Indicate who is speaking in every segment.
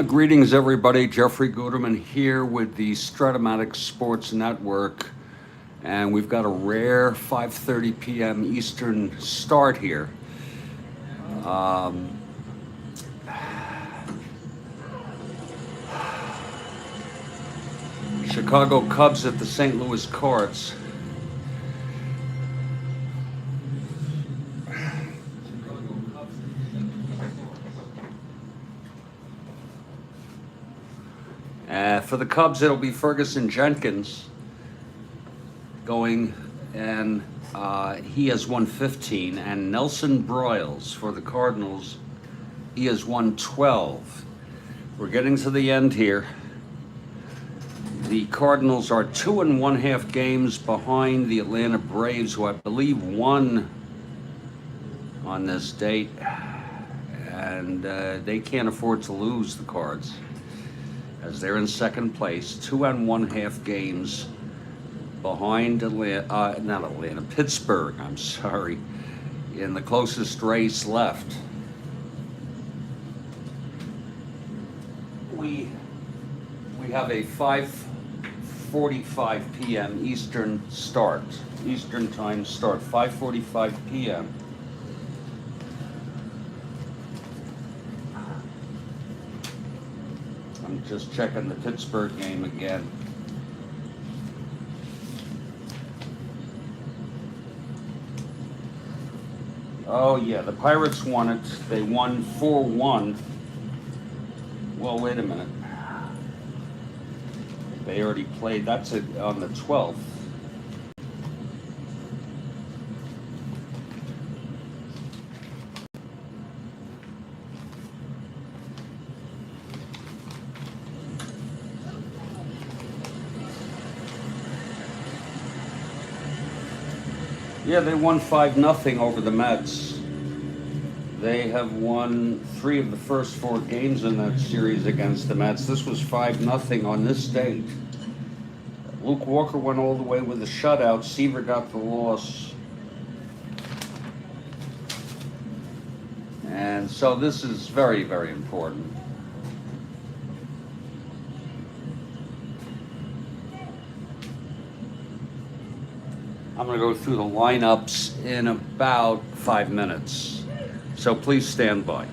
Speaker 1: Greetings, everybody. Jeffrey Guterman here with the Strat-O-Matic Sports Network, and we've got a rare 5:30 p.m. Eastern start here. Chicago Cubs at the St. Louis Cards. For the Cubs, it'll be Ferguson Jenkins going, and he has won 15, and Nelson Broyles for the Cardinals, he has won 12. We're getting to the end here. The Cardinals are 2 1/2 games behind the Atlanta Braves, who I believe won on this date, and they can't afford to lose, the Cards, as they're in second place, 2 1/2 games behind Pittsburgh, I'm sorry, in the closest race left. We have a 5:45 p.m. Eastern time start, 5:45 p.m. I'm just checking the Pittsburgh game again. Oh yeah, the Pirates won it. They won 4-1. Well, wait a minute. They already played. That's it on the 12th. Yeah, they won 5-0 over the Mets. They have won 3 of the first 4 games in that series against the Mets. This was 5-0 on this date. Luke Walker went all the way with a shutout. Seaver got the loss. And so this is very, very important. I'm going to go through the lineups in about 5 minutes. So please stand by.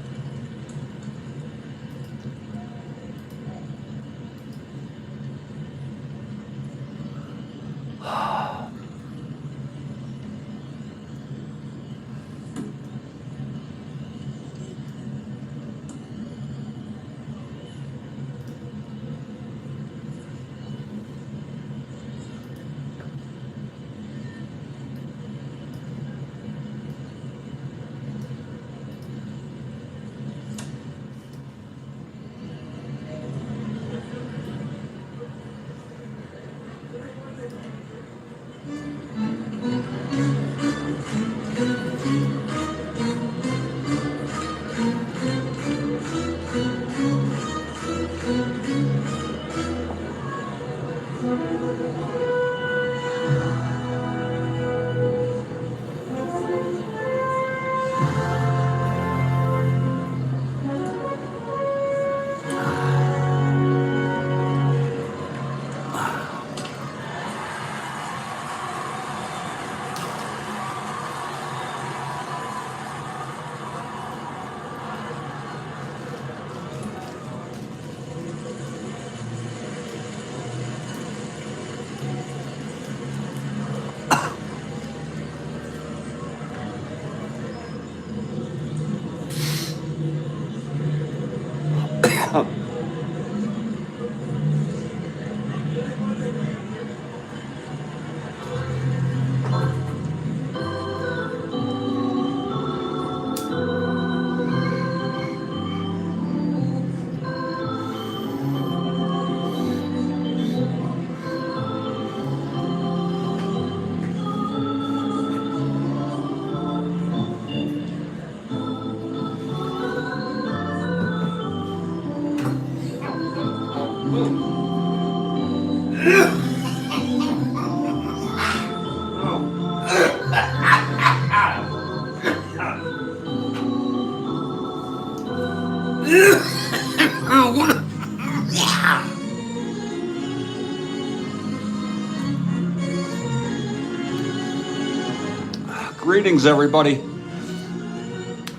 Speaker 1: Greetings, everybody.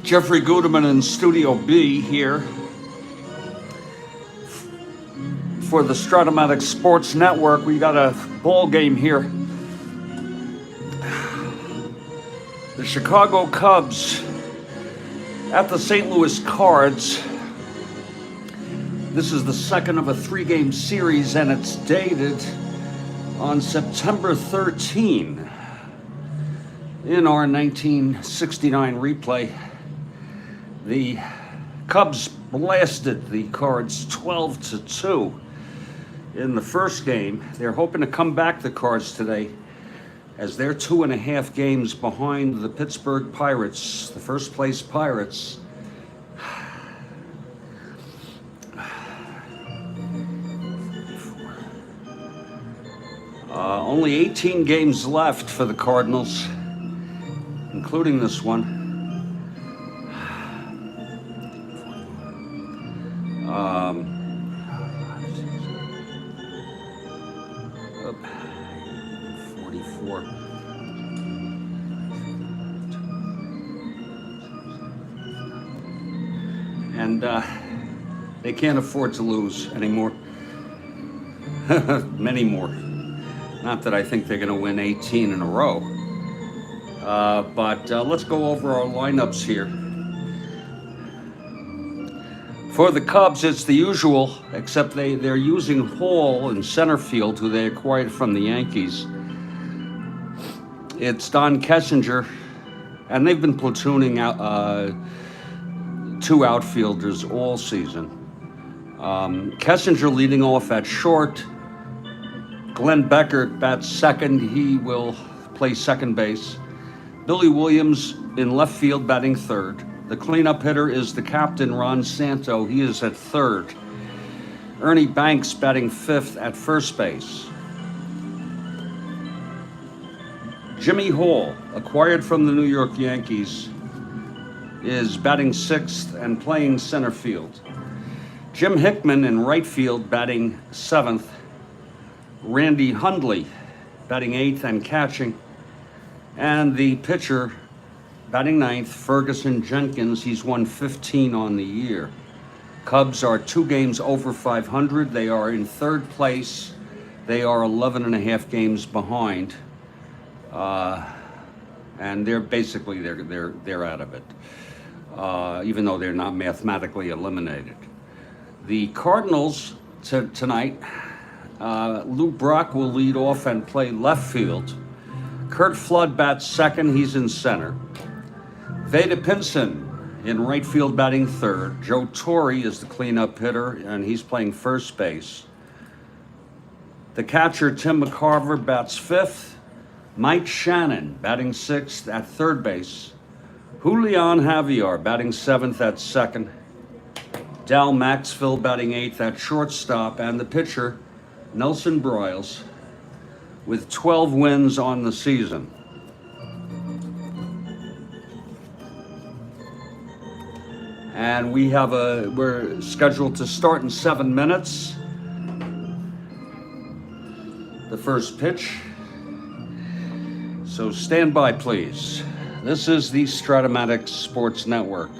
Speaker 1: Jeffrey Gudeman in Studio B here for the Strat-O-Matic Sports Network. We got a ball game here. The Chicago Cubs at the St. Louis Cards. This is the second of a three-game series, and it's dated on September 13. In our 1969 replay, the Cubs blasted the Cards 12-2 in the first game. They're hoping to come back, the Cards, today, as they're 2.5 games behind the Pittsburgh Pirates, the first place Pirates. Only 18 games left for the Cardinals, including this one. 44. And they can't afford to lose anymore. Many more. Not that I think they're going to win 18 in a row. But let's go over our lineups here. For the Cubs, it's the usual, except they're using Hall in center field, who they acquired from the Yankees. It's Don Kessinger, and they've been platooning out two outfielders all season. Kessinger leading off at short. Glenn Beckert bats second. He will play second base. Billy Williams in left field batting third. The cleanup hitter is the captain, Ron Santo. He is at third. Ernie Banks batting fifth at first base. Jimmy Hall, acquired from the New York Yankees, is batting sixth and playing center field. Jim Hickman in right field batting seventh. Randy Hundley batting eighth and catching. And the pitcher batting ninth, Ferguson Jenkins. He's won 15 on the year. Cubs are 2 games over 500. They are in third place. They are 11.5 games behind. And they're basically, they're out of it. Even though they're not mathematically eliminated. The Cardinals tonight, Lou Brock will lead off and play left field. Kurt Flood bats second. He's in center. Veda Pinson in right field batting third. Joe Torre is the cleanup hitter, and he's playing first base. The catcher, Tim McCarver, bats fifth. Mike Shannon batting sixth at third base. Julian Javier batting seventh at second. Dal Maxfield batting eighth at shortstop. And the pitcher, Nelson Broyles, with 12 wins on the season. And we're scheduled to start in 7 minutes. The first pitch. So stand by, please. This is the Strat-O-Matic Sports Network.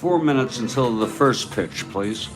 Speaker 1: 4 minutes until the first pitch, please.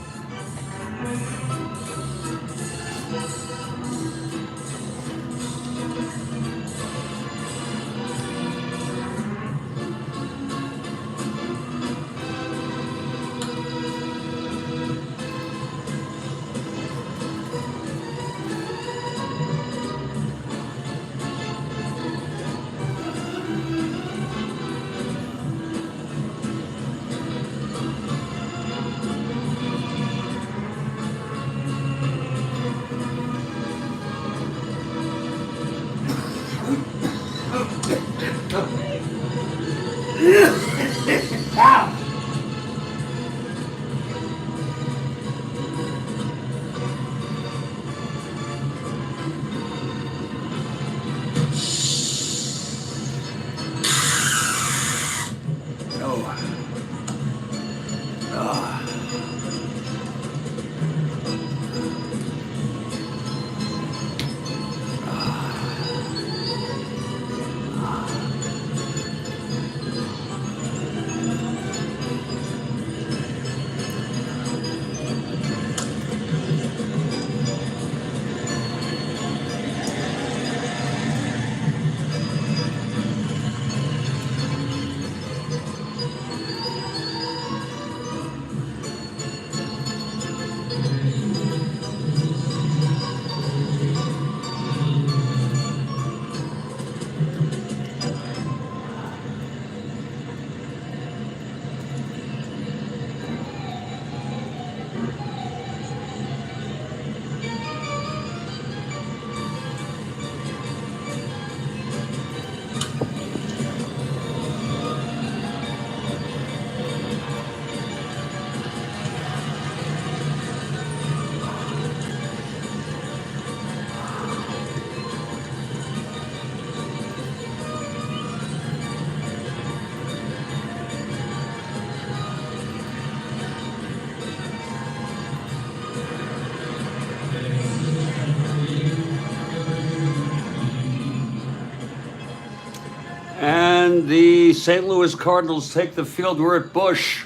Speaker 1: And the St. Louis Cardinals take the field. We're at Busch.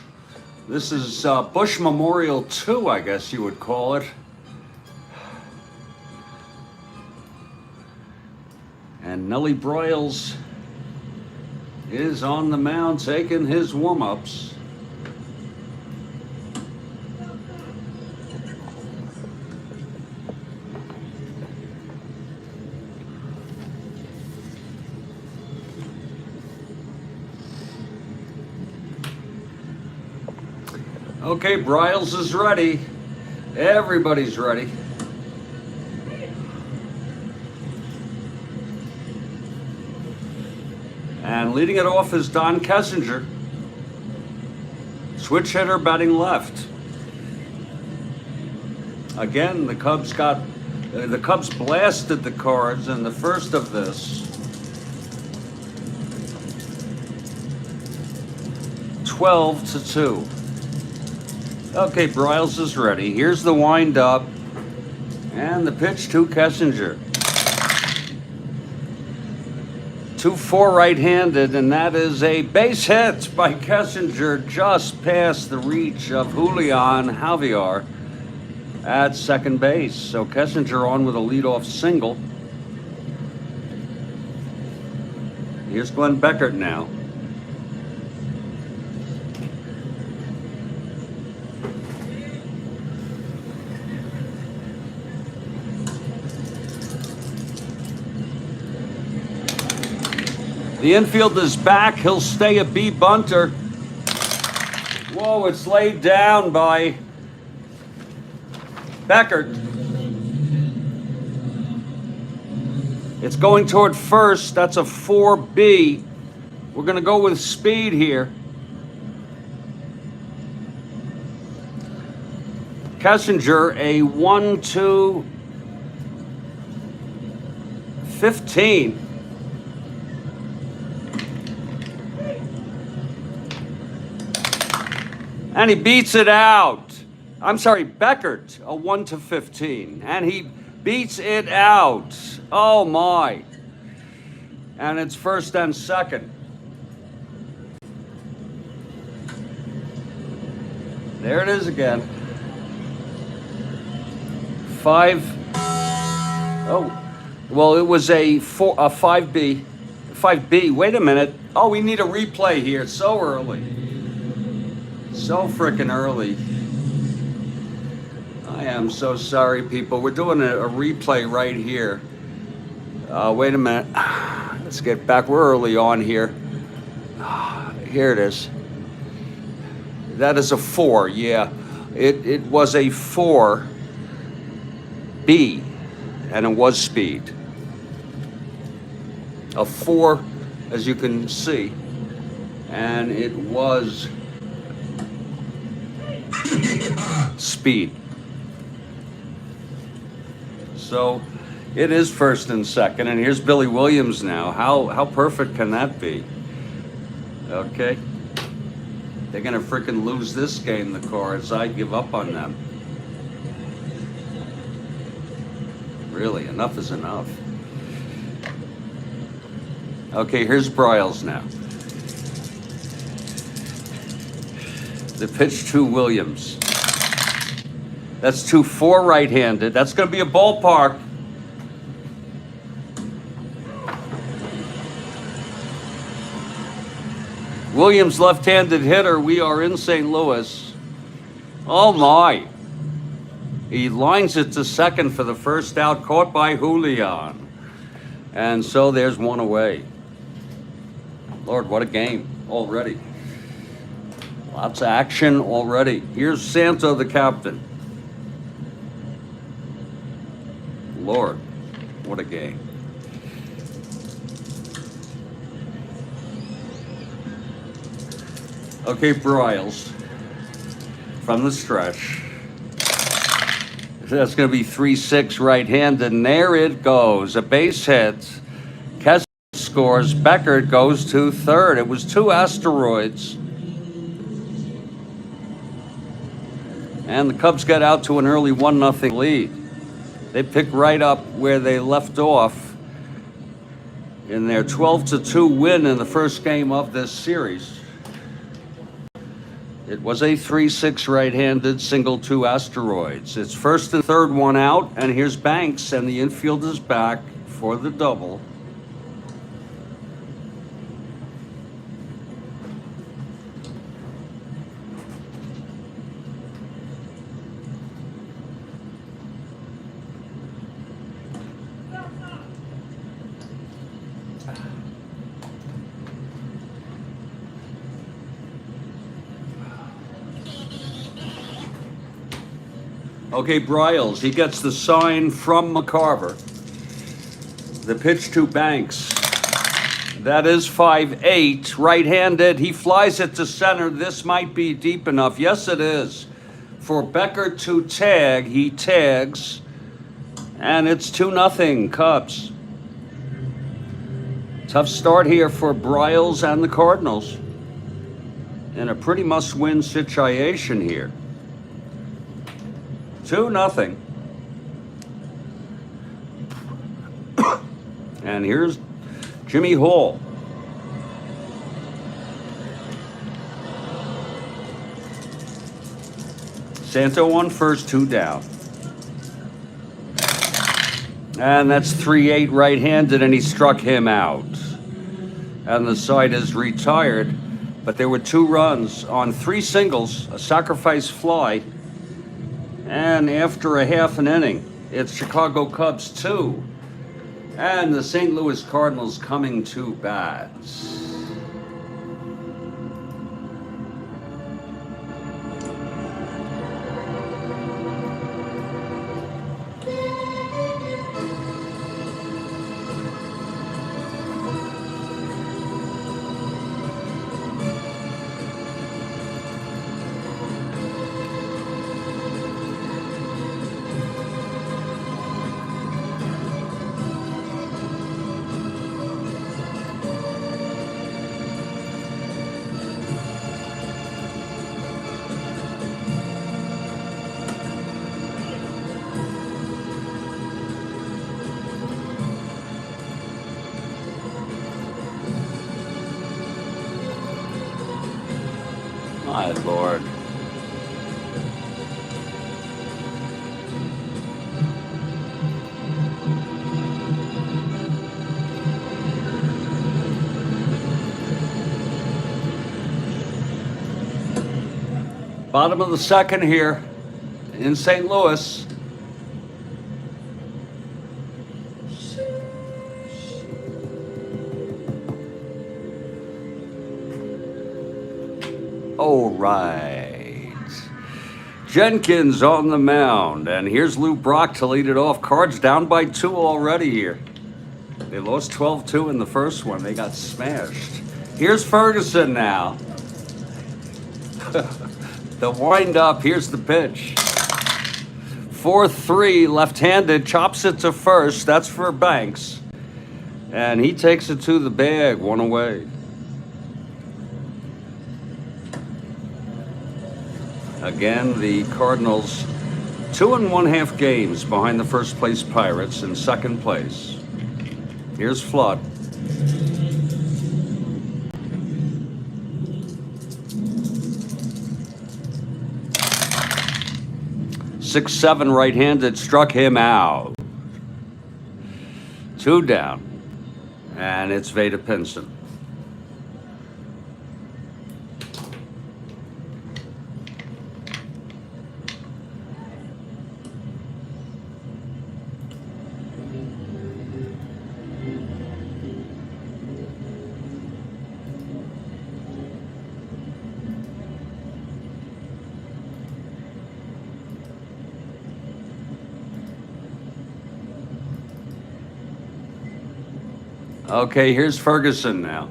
Speaker 1: This is Busch Memorial 2, I guess you would call it. And Nellie Broyles is on the mound taking his warm-ups. Okay, Broyles is ready. Everybody's ready. And leading it off is Don Kessinger. Switch hitter batting left. Again, the Cubs blasted the Cards in the first of this. 12-2. Okay, Broyles is ready. Here's the wind-up. And the pitch to Kessinger. 2-4 right-handed, and that is a base hit by Kessinger just past the reach of Julian Javier at second base. So Kessinger on with a leadoff single. Here's Glenn Beckert now. The infield is back. He'll stay a B bunter. Whoa, it's laid down by Beckert. It's going toward first. That's a 4B. We're going to go with speed here. Kessinger, a 1-2-15. And he beats it out. I'm sorry, Beckert, a 1-15. And he beats it out. Oh my. And it's first and second. There it is again. 5. Oh, well, it was a 5B. 5B. Wait a minute. Oh, we need a replay here. So early. So frickin' early. I am so sorry, people. We're doing a replay right here. Wait a minute. Let's get back. We're early on here. Here it is. That is a 4, yeah. It was a 4B, and it was speed. A 4, as you can see, and it was speed. So it is first and second, and here's Billy Williams now. How perfect can that be? Okay. They're gonna frickin' lose this game, the Cards. I give up on them. Really, enough is enough. Okay, here's Bryles now. The pitch to Williams. That's 2-4 right-handed. That's gonna be a ballpark. Williams, left-handed hitter. We are in St. Louis. Oh my. He lines it to second for the first out, caught by Julian. And so there's one away. Lord, what a game already. Lots of action already. Here's Santo, the captain. Lord, what a game. Okay, Bryles from the stretch. That's going to be 3-6 right-handed, and there it goes. A base hit. Kessler scores. Beckert goes to third. It was 2 asteroids. And the Cubs get out to an early 1-0 lead. They pick right up where they left off in their 12-2 win in the first game of this series. It was a 3-6 right-handed single 2 asteroids. It's first and third, one out, and here's Banks, and the infield is back for the double. Okay, Bryles, he gets the sign from McCarver. The pitch to Banks. That is 5-8, right-handed. He flies it to center. This might be deep enough. Yes, it is. For Becker to tag, he tags, and it's 2-0 Cubs. Tough start here for Bryles and the Cardinals in a pretty must-win situation here. 2-0. And here's Jimmy Hall. Santo on first, 2 down. And that's 3-8 right-handed, and he struck him out. And the side is retired, but there were 2 runs on 3 singles, a sacrifice fly. And after a half an inning, it's Chicago Cubs 2 and the St. Louis Cardinals coming to bat. My Lord. Bottom of the second here in St. Louis. All right. Jenkins on the mound, and here's Lou Brock to lead it off. Cards down by 2 already here. They lost 12-2 in the first one. They got smashed. Here's Ferguson now. The wind up. Here's the pitch. 4-3, left-handed, chops it to first. That's for Banks. And he takes it to the bag, 1 away. Again, the Cardinals 2 1/2 games behind the first place Pirates in second place. Here's Flood. Six, 7 right-handed, struck him out. 2 down, and it's Veda Pinson. Okay, here's Ferguson now.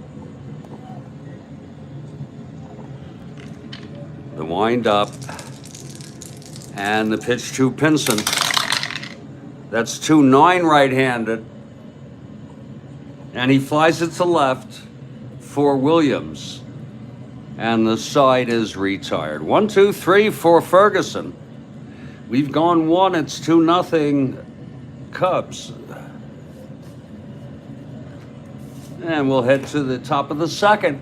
Speaker 1: The wind up and the pitch to Pinson. That's 2-9 right-handed. And he flies it to left for Williams. And the side is retired. 1, 2, 3 for Ferguson. We've gone 1. It's 2-0 Cubs. And we'll head to the top of the second.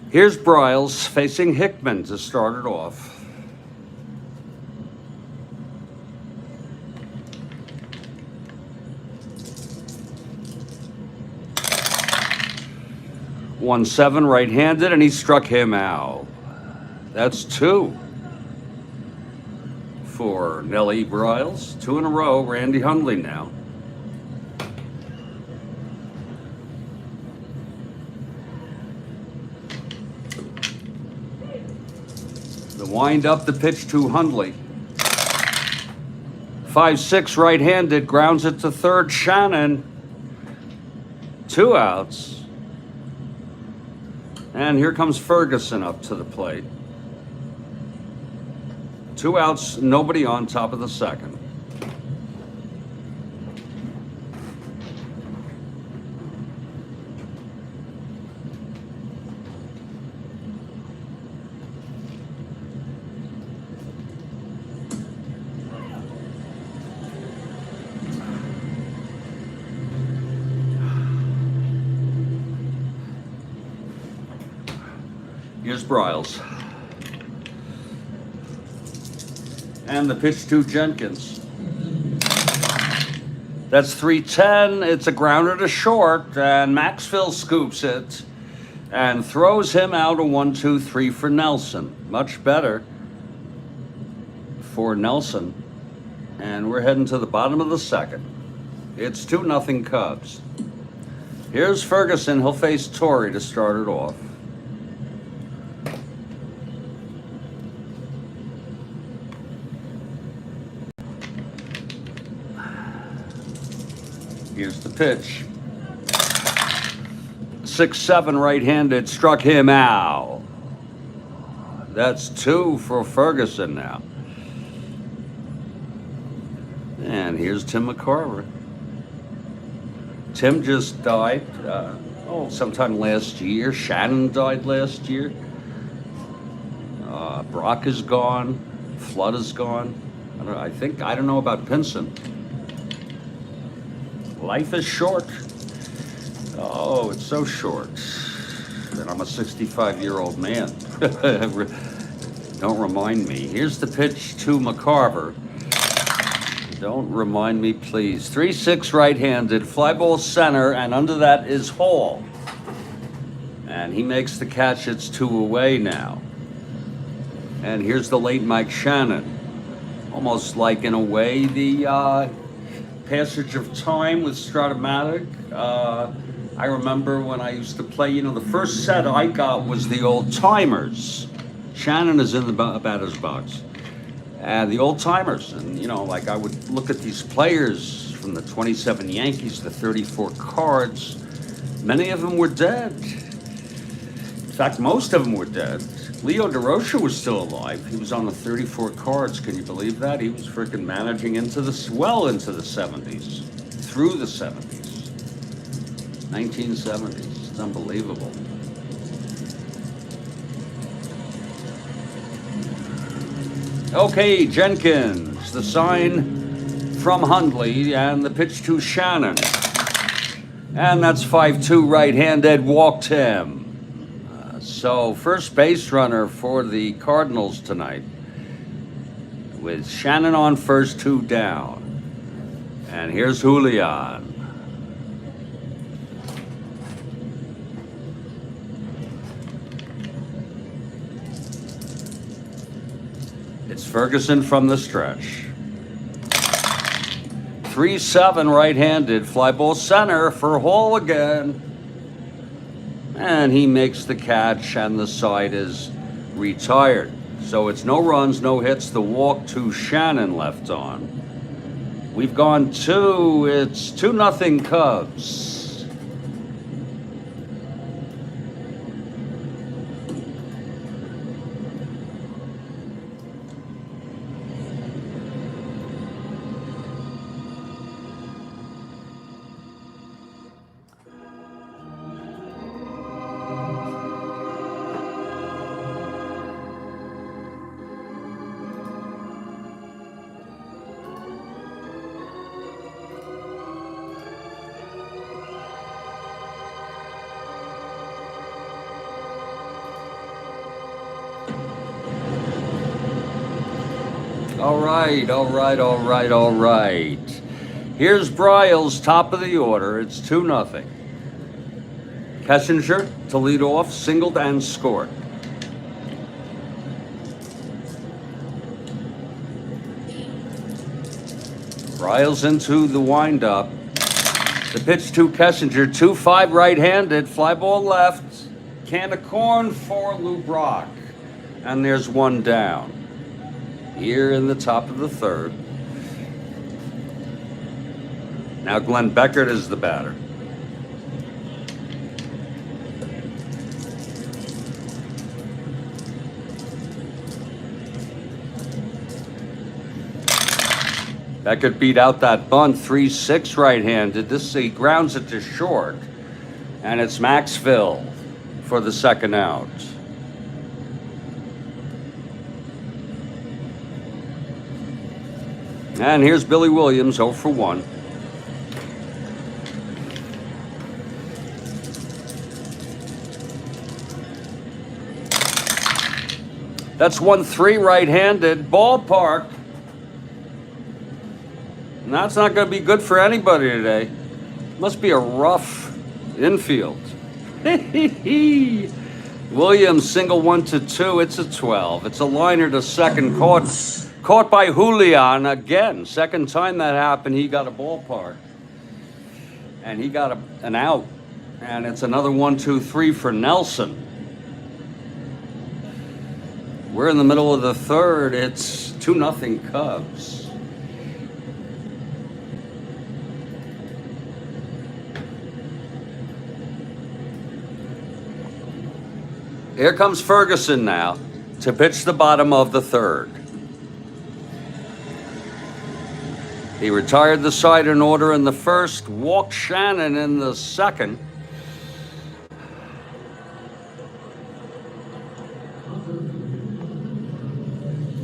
Speaker 1: Here's Briles facing Hickman to start it off. One 7 right-handed, and he struck him out. That's 2 for Nellie Briles. 2 in a row. Randy Hundley now. The wind up, the pitch to Hundley. 5-6 right-handed, grounds it to third. Shannon. 2 outs. And here comes Ferguson up to the plate. 2 outs, nobody on, top of the second. Here's Briles. And the pitch to Jenkins. That's 3-10. It's a grounder to short, and Maxfield scoops it and throws him out a 1-2-3 for Nelson. Much better for Nelson. And we're heading to the bottom of the second. It's 2-0 Cubs. Here's Ferguson. He'll face Torrey to start it off. Here's the pitch. 6-7 right-handed, struck him out. That's 2 for Ferguson now. And here's Tim McCarver. Tim just died, sometime last year. Shannon died last year. Brock is gone. Flood is gone. I don't know about Pinson. Life is short. Oh, it's so short. and I'm a 65-year-old man. Don't remind me. Here's the pitch to McCarver. Don't remind me, please. 3-6 right-handed, fly ball center, and under that is Hall. And he makes the catch. It's 2 away now. And here's the late Mike Shannon. Almost like, in a way, the passage of time with Strat-O-Matic. I remember when I used to play, the first set I got was the old timers. Shannon is in the batter's box. And the old timers. And, like I would look at these players from the 27 Yankees, the 34 Cards. Many of them were dead. In fact, most of them were dead. Leo DeRocha was still alive. He was on the 34 Cards. Can you believe that? He was freaking managing into the 70s, through the 70s, 1970s. It's unbelievable. Okay, Jenkins, the sign from Hundley, and the pitch to Shannon. And that's 5-2 right-handed, walked him. So first base runner for the Cardinals tonight, with Shannon on first, 2 down. And here's Julian. It's Ferguson from the stretch. 3-7 right-handed, fly ball center for Hall again. And he makes the catch, and the side is retired. So it's no runs, no hits. The walk to Shannon left on. We've gone 2. It's 2-0 Cubs. All right. Here's Bryles, top of the order. It's 2-0. Kessinger to lead off, singled and scored. Bryles into the windup. The pitch to Kessinger, 2-5 right-handed, fly ball left. Can of corn for Lou Brock. And there's 1 down. Here in the top of the 3rd. Now Glenn Beckert is the batter. Beckert beat out that bunt, 3-6 right-handed. He grounds it to short. And it's Maxville for the 2nd out. And here's Billy Williams, 0 for 1. That's 1-3 right-handed, ballpark. And that's not going to be good for anybody today. Must be a rough infield. Williams, single 1-2. It's a 12. It's a liner to second, caught by Julian again. Second time that happened, he got a ballpark. And he got an out. And it's another 1-2-3 for Nelson. We're in the middle of the 3rd. It's 2-0 Cubs. Here comes Ferguson now to pitch the bottom of the 3rd. He retired the side in order in the 1st, walked Shannon in the 2nd.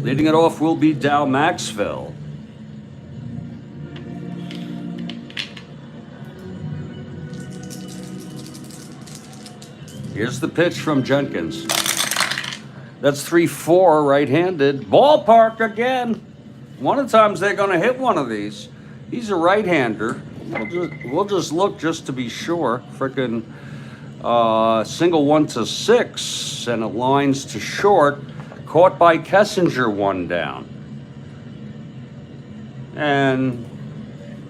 Speaker 1: Leading it off will be Dow Maxville. Here's the pitch from Jenkins. That's 3-4 right-handed. Ballpark again. One of the times they're going to hit one of these. He's a right-hander. We'll just look just to be sure. Frickin' single 1-6, and it lines to short. Caught by Kessinger, one down. And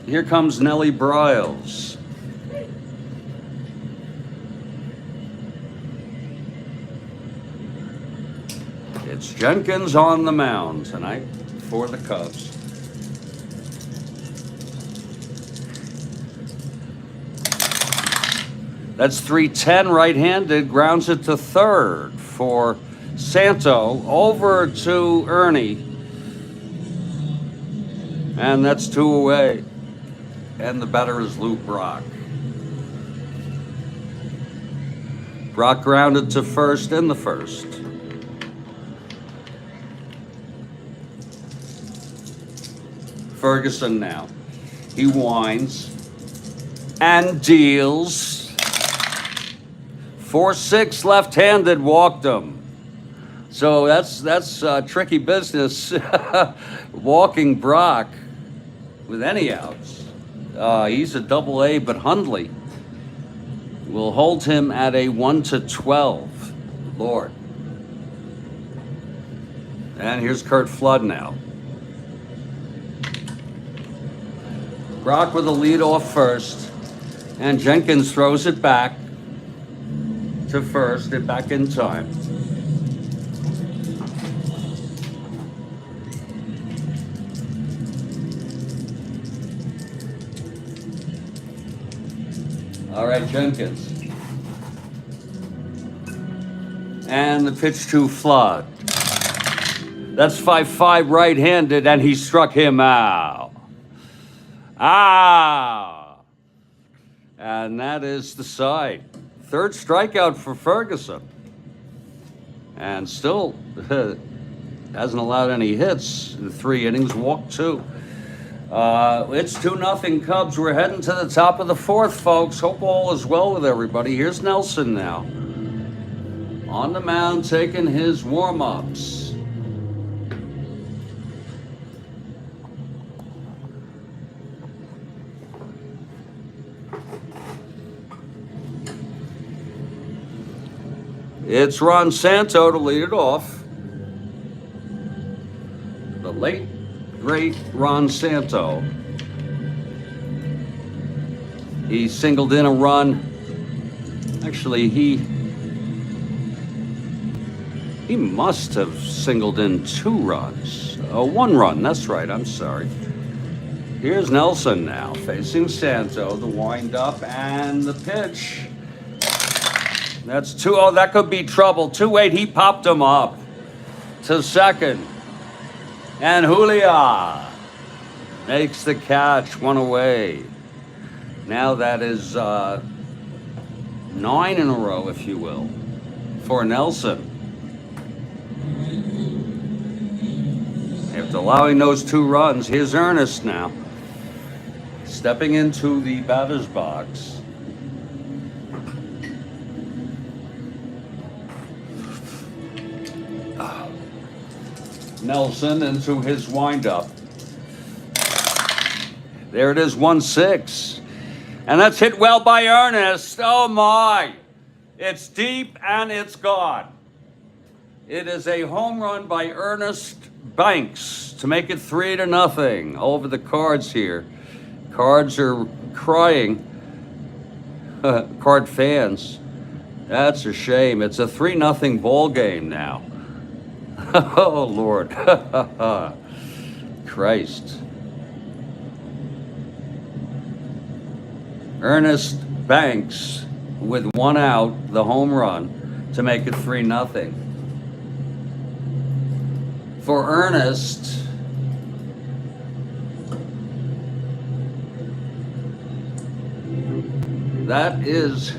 Speaker 1: here comes Nellie Briles. It's Jenkins on the mound tonight for the Cubs. That's 3-10 right-handed, grounds it to third for Santo, over to Ernie. And that's 2 away. And the batter is Luke Brock. Brock grounded to first in the first. Ferguson now. He winds and deals. 4-6 left-handed, walked him. So that's tricky business. Walking Brock with any outs. He's a double-A, but Hundley will hold him at a 1-12. Lord. And here's Curt Flood now. Brock with a lead off first, and Jenkins throws it back to first, and back in time. All right, Jenkins. And the pitch to Flood. That's 5-5 right-handed, and he struck him out. And that is the side. Third strikeout for Ferguson. And still hasn't allowed any hits in 3 innings, walked 2. It's 2-0 Cubs. We're heading to the top of the 4th, folks. Hope all is well with everybody. Here's Nelson now. On the mound, taking his warm-ups. It's Ron Santo to lead it off. The late, great Ron Santo. He singled in a run. Actually, he must have singled in 2 runs. 1 run, that's right, I'm sorry. Here's Nelson now, facing Santo, the wind-up and the pitch. That's 2. Oh, that could be trouble. 2-8, he popped him up to second. And Julia makes the catch, 1 away. Now that is 9 in a row, if you will, for Nelson. After allowing those 2 runs, here's Ernest now, stepping into the batter's box. Nelson into his windup. There it is, 1-6. And that's hit well by Ernest. Oh my! It's deep and it's gone. It is a home run by Ernest Banks to make it 3-0 over the Cards here. Cards are crying. Card fans. That's a shame. It's a 3-0 ball game now. Oh, Lord. Christ. Ernest Banks with 1 out, the home run, to make it 3-0. For Ernest, that is,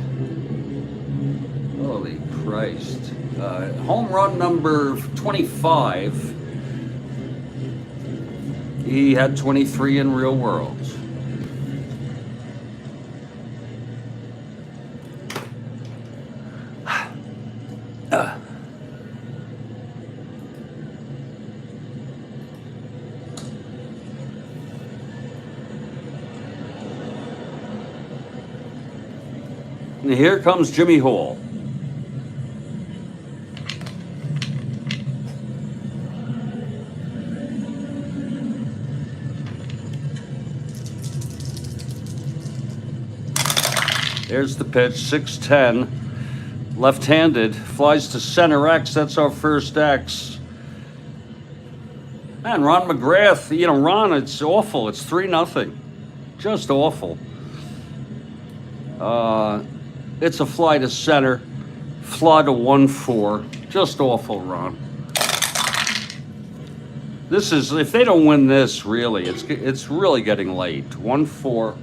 Speaker 1: holy Christ. Home run number 25. He had 23 in real world. And here comes Jimmy Hall. There's the pitch, 6-10, left-handed, flies to center X. That's our first X. And Ron McGrath, you know, Ron, it's awful. It's 3-0, just awful. It's a fly to center, fly to 1-4, just awful, Ron. This is, if they don't win this, really, it's really getting late. 1-4.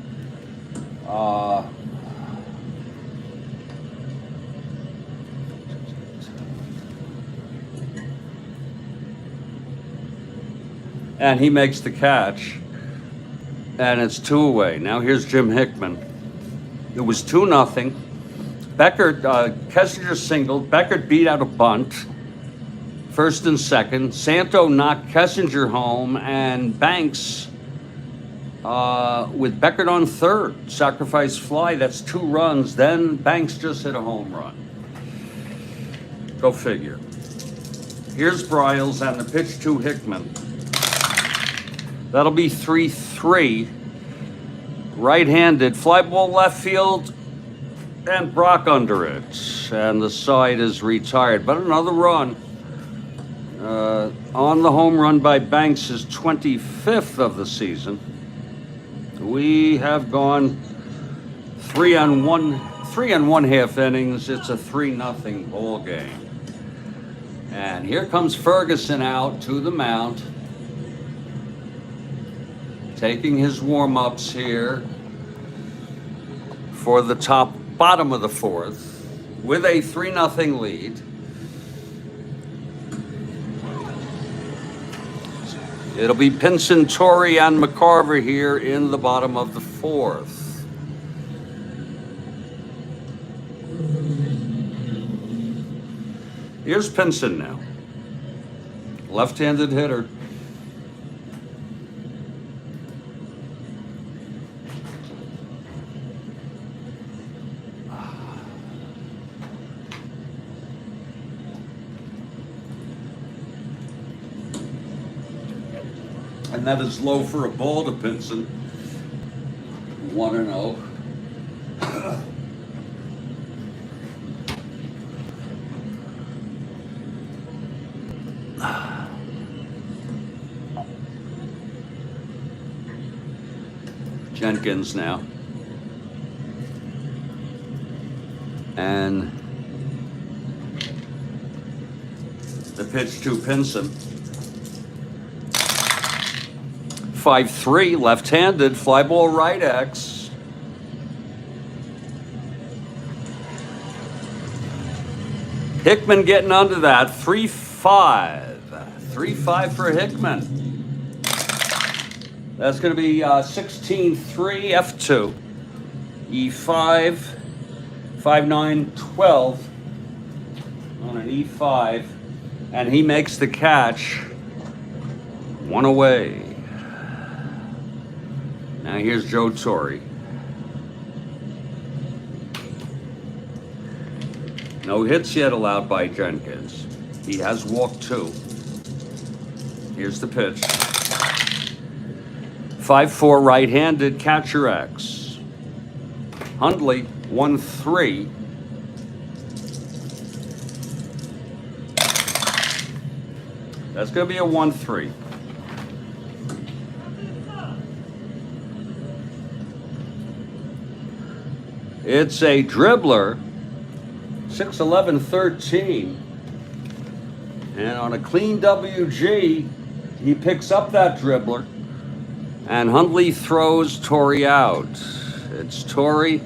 Speaker 1: And he makes the catch, and it's 2 away. Now here's Jim Hickman. It was 2-0. Beckert, Kessinger singled. Beckert beat out a bunt, first and second. Santo knocked Kessinger home, and Banks, with Beckert on third, sacrifice fly. That's 2 runs. Then Banks just hit a home run. Go figure. Here's Bryles and the pitch to Hickman. That'll be 3-3. Right-handed, fly ball left field, and Brock under it. And the side is retired. But another run. On the home run by Banks is 25th of the season. We have gone 3 and 1/2 innings. It's a 3-0 ball game. And here comes Ferguson out to the mound, taking his warm-ups here for the bottom of the 4th with a 3-0 lead. It'll be Pinson, Torrey, and McCarver here in the bottom of the 4th. Here's Pinson now. Left-handed hitter. And that is low for a ball to Pinson. 1-0. Jenkins now. And the pitch to Pinson. 5-3, left-handed, fly ball right X. Hickman getting under that, 3-5. 3-5 for Hickman. That's going to be 16-3, F2. E5, 5-9, 12 on an E5. And he makes the catch. 1 away. Now here's Joe Torrey. No hits yet allowed by Jenkins. He has walked 2. Here's the pitch. 5-4 right-handed, catcher X. Hundley, 1-3. That's going to be a 1-3. It's a dribbler, 6'11", 13. And on a clean WG, he picks up that dribbler. And Hundley throws Torrey out. It's Torrey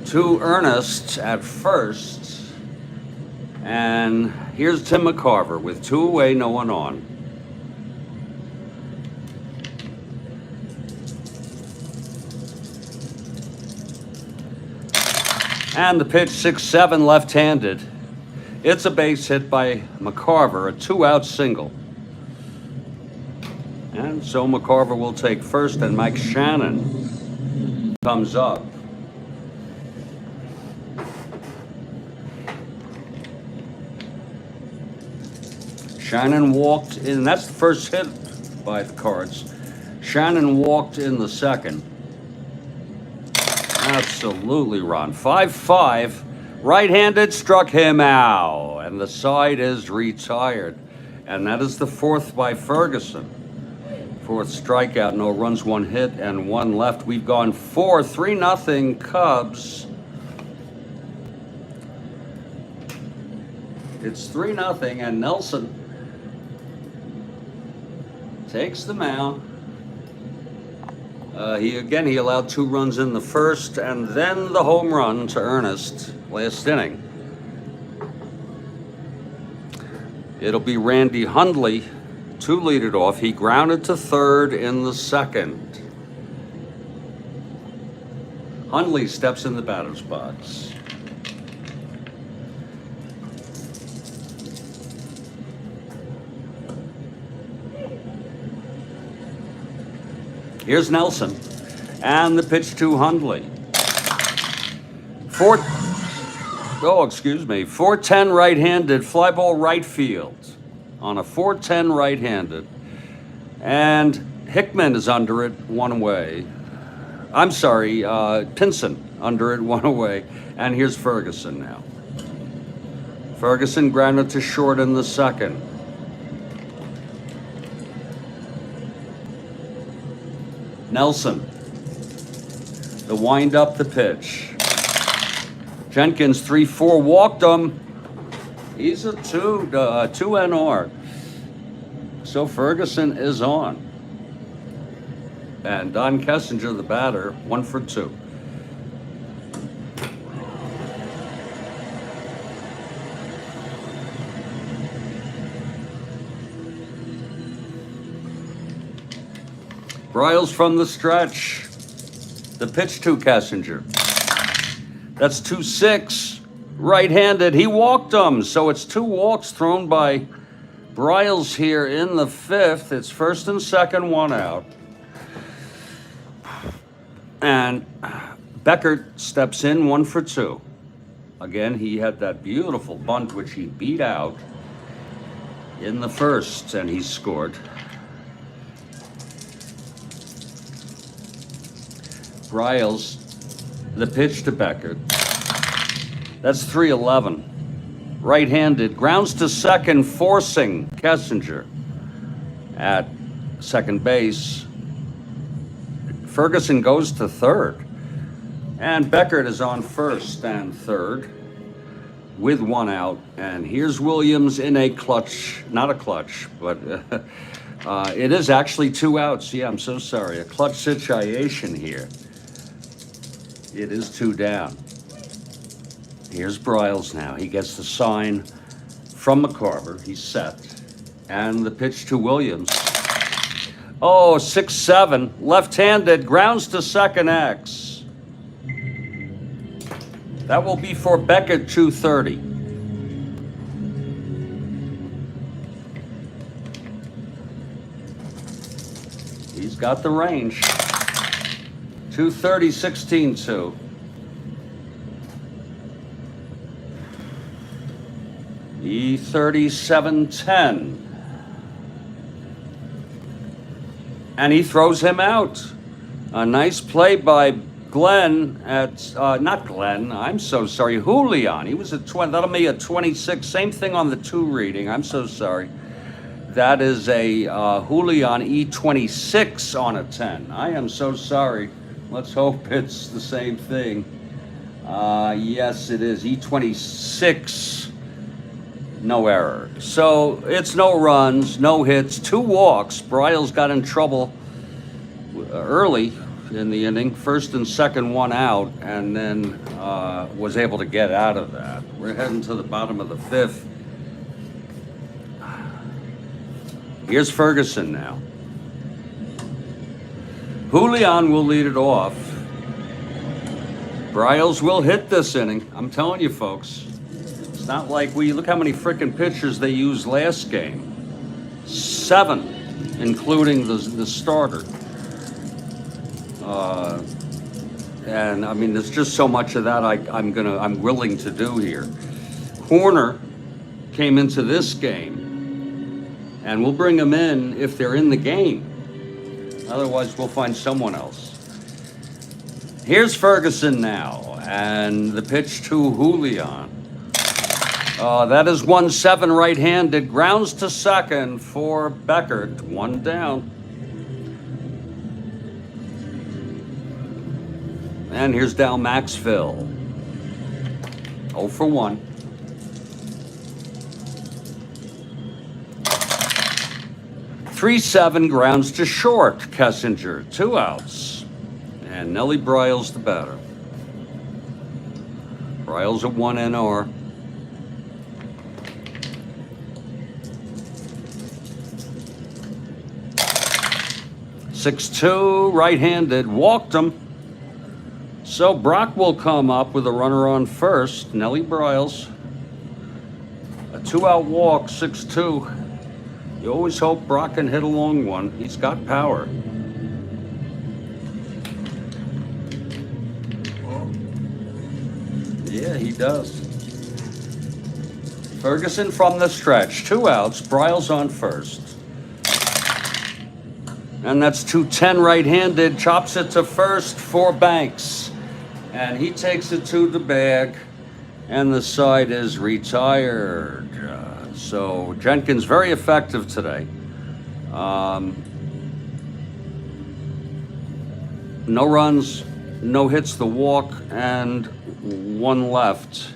Speaker 1: to Ernest at first. And here's Tim McCarver with 2 away, no one on. And the pitch, 6-7, left-handed. It's a base hit by McCarver, a 2-out single. And so McCarver will take first, and Mike Shannon comes up. Shannon walked in. That's the first hit by the Cards. Shannon walked in the second. Absolutely run. 5-5. Right-handed struck him out. And the side is retired. And that is the fourth by Ferguson. Fourth strikeout, no runs, one hit, and one left. We've gone 3-0 Cubs. It's 3-0, and Nelson takes the mound. He allowed 2 runs in the first, and then the home run to Ernest last inning. It'll be Randy Hundley to lead it off. He grounded to third in the second. Hundley steps in the batter's box. Here's Nelson, and the pitch to Hundley. 410 right-handed, fly ball right field on a 410 right-handed. And Hickman is under it, one away. I'm sorry, Pinson under it, one away. And here's Ferguson now. Ferguson grounded to short in the second. Nelson, the wind up, the pitch. Jenkins 3-4 walked him. He's a 2 NR. So Ferguson is on. And Don Kessinger, the batter, 1 for 2. Bryles from the stretch. The pitch to Kessinger. That's 2-6. Right-handed. He walked him. So it's 2 walks thrown by Bryles here in the fifth. It's first and second, 1 out. And Beckert steps in, 1 for 2. Again, he had that beautiful bunt which he beat out in the first, and he scored. Bryles, the pitch to Beckert. That's 3-11. Right-handed, grounds to second, forcing Kessinger at second base. Ferguson goes to third. And Beckert is on first and third with 1 out. And here's Williams in a clutch, not a clutch, but it is actually 2 outs. Yeah, I'm so sorry. A clutch situation here. It is 2 down. Here's Bryles now. He gets the sign from McCarver. He's set. And the pitch to Williams. Oh, 6-7. Left-handed. Grounds to second X. That will be for Beckett, 230. He's got the range. 230, 16-2. E37-10. And he throws him out. A nice play by Glenn at, not Glenn, I'm so sorry, Julian. He was a 20, that'll be a 26. Same thing on the 2 reading, I'm so sorry. That is a Julian E26 on a 10. I am so sorry. Let's hope it's the same thing. Yes, it is. E26, no error. So it's no runs, no hits, 2 walks. Bryles got in trouble early in the inning. First and second, 1 out, and then was able to get out of that. We're heading to the bottom of the 5th. Here's Ferguson now. Julian will lead it off. Bryles will hit this inning. I'm telling you, folks. It's not like look how many frickin' pitchers they used last game. 7, including the starter. And I mean, there's just so much of that I'm willing to do here. Horner came into this game And we'll bring them in if they're in the game. Otherwise, we'll find someone else. Here's Ferguson now, and the pitch to Julian. That is 1-7 right-handed. Grounds to second for Beckert. One down. And here's Dal Maxfield. 0 for 1. Three 7 grounds to short. Kessinger, 2 outs. And Nellie Bryles the batter. Bryles at 1 NR. Six-2, right-handed, walked him. So Brock will come up with a runner on first. Nellie Bryles. A 2-out walk, 6-2. You always hope Brock can hit a long one. He's got power. Yeah, he does. Ferguson from the stretch. 2 outs. Bryles on first. And that's 2-10 right-handed. Chops it to first for Banks. And he takes it to the bag. And the side is retired. So Jenkins very effective today. No runs, no hits the walk, and 1 left.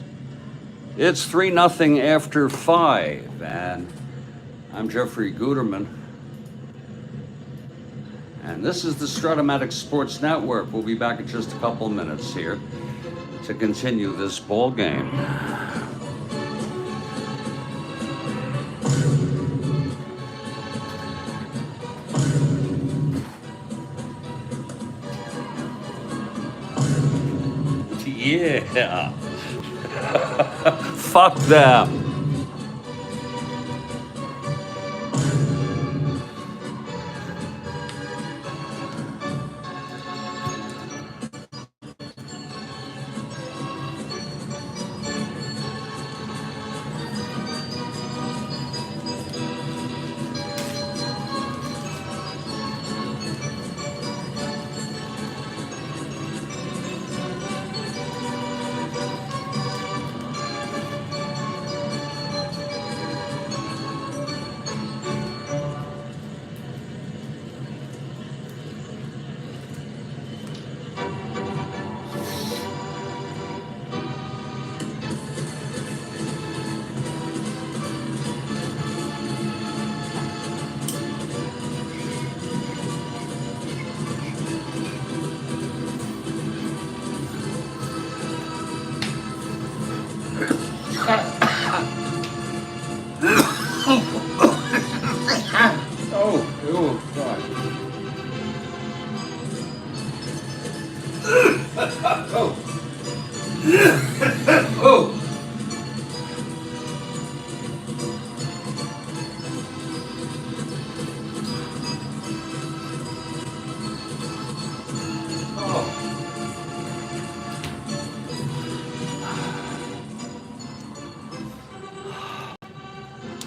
Speaker 1: It's 3-0 after 5. And I'm Jeffrey Guterman. And this is the Strat-O-Matic Sports Network. We'll be back in just a couple of minutes here to continue this ball game. Yeah. Fuck them.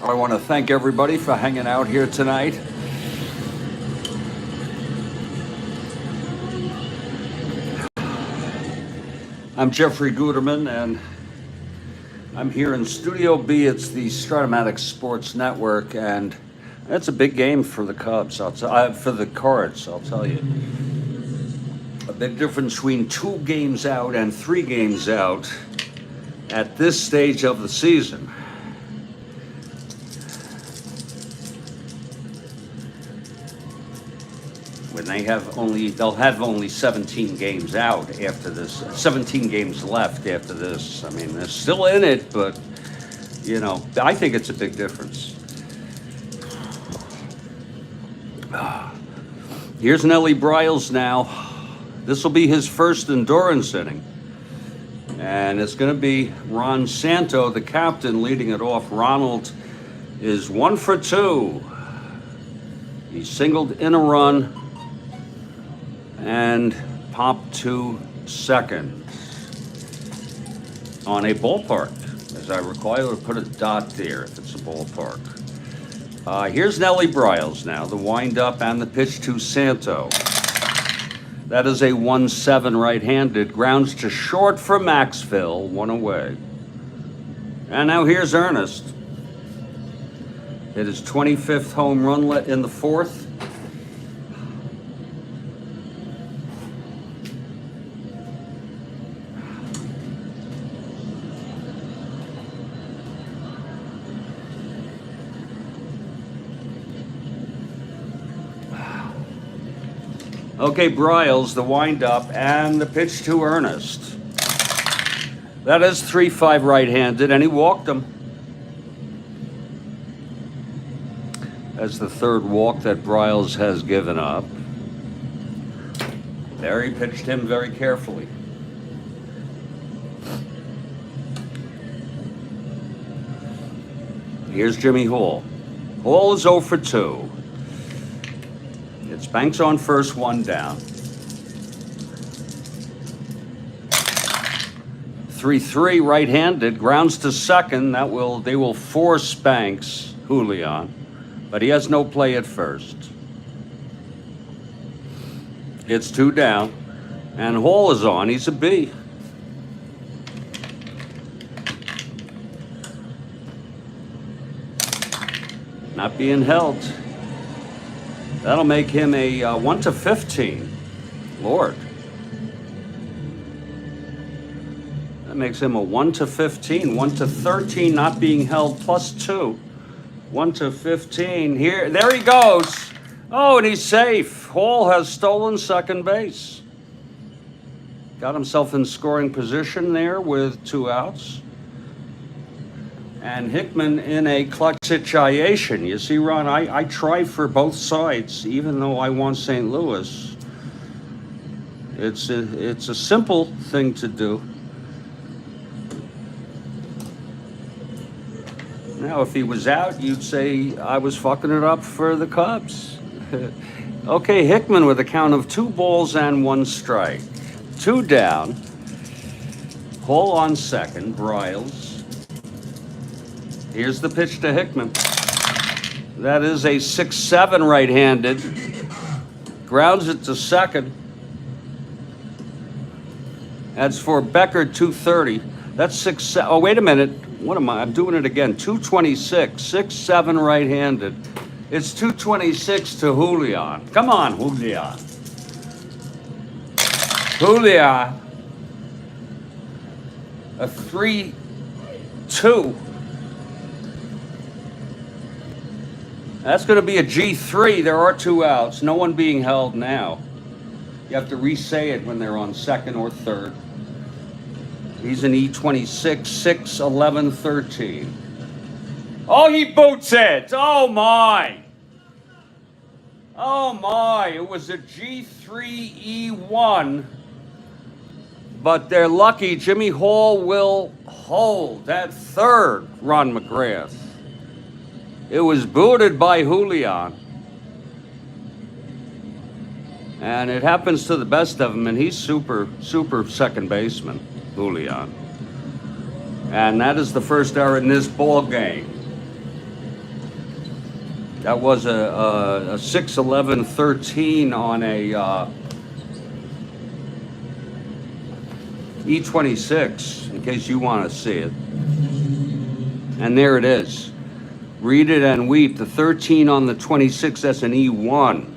Speaker 1: I want to thank everybody for hanging out here tonight. I'm Jeffrey Guterman, and I'm here in Studio B. It's the Strat-O-Matic Sports Network, and it's a big game for the Cubs. For the Cards, I'll tell you. A big difference between 2 games out and 3 games out at this stage of the season. When they'll have only 17 games out after this, 17 games left after this. I mean, they're still in it, but, you know, I think it's a big difference. Here's Nellie Bryles now. This will be his first endurance inning. And it's going to be Ron Santo, the captain, leading it off. Ronald is 1 for 2. He singled in a run and popped to second on a ballpark. As I recall, I would put a dot there if it's a ballpark. Here's Nellie Bryles now, the windup and the pitch to Santo. That is a 1-7 right-handed. Grounds to short for Maxville, 1 away. And now here's Ernest. Hit his 25th home run in the 4th. Okay, Bryles, the windup, and the pitch to Ernest. That is 3-5 right-handed, and he walked him. That's the 3rd walk that Bryles has given up. There he pitched him very carefully. Here's Jimmy Hall. Hall is 0 for 2. It's Banks on first, 1 down. 3-3 right-handed, grounds to second. They will force Banks, Julian, but he has no play at first. It's 2 down, and Hall is on. He's a B. Not being held. That'll make him a 1-15. Lord. That makes him a 1-15. 1-13 not being held, +2. 1-15. There he goes. Oh, and he's safe. Hall has stolen second base. Got himself in scoring position there with 2 outs. And Hickman in a clutch situation. You see, Ron, I try for both sides, even though I want St. Louis. It's a simple thing to do. Now, if he was out, you'd say I was fucking it up for the Cubs. Okay, Hickman with a count of 2 balls and 1 strike. 2 down. Hall on second, Bryles. Here's the pitch to Hickman. That is a 6-7 right-handed. Grounds it to second. That's for Becker, 230. That's 6-7. Oh, wait a minute. What am I? I'm doing it again. 226. 6-7 right-handed. It's 226 to Julian. Come on, Julian. Julian. A 3-2. That's going to be a G3. There are 2 outs. No one being held now. You have to re-say it when they're on second or third. He's an E26, 6, 11, 13. Oh, he boots it. Oh, my. Oh, my. It was a G3E1. But they're lucky. Jimmy Hall will hold at third, Ron McGrath. It was booted by Julian. And it happens to the best of them, and he's super second baseman, Julian. And that is the first error in this ball game. That was a 6, 11, 13 on a E26, in case you want to see it. And there it is. Read it and weep. The 13 on the 26, that's an E1.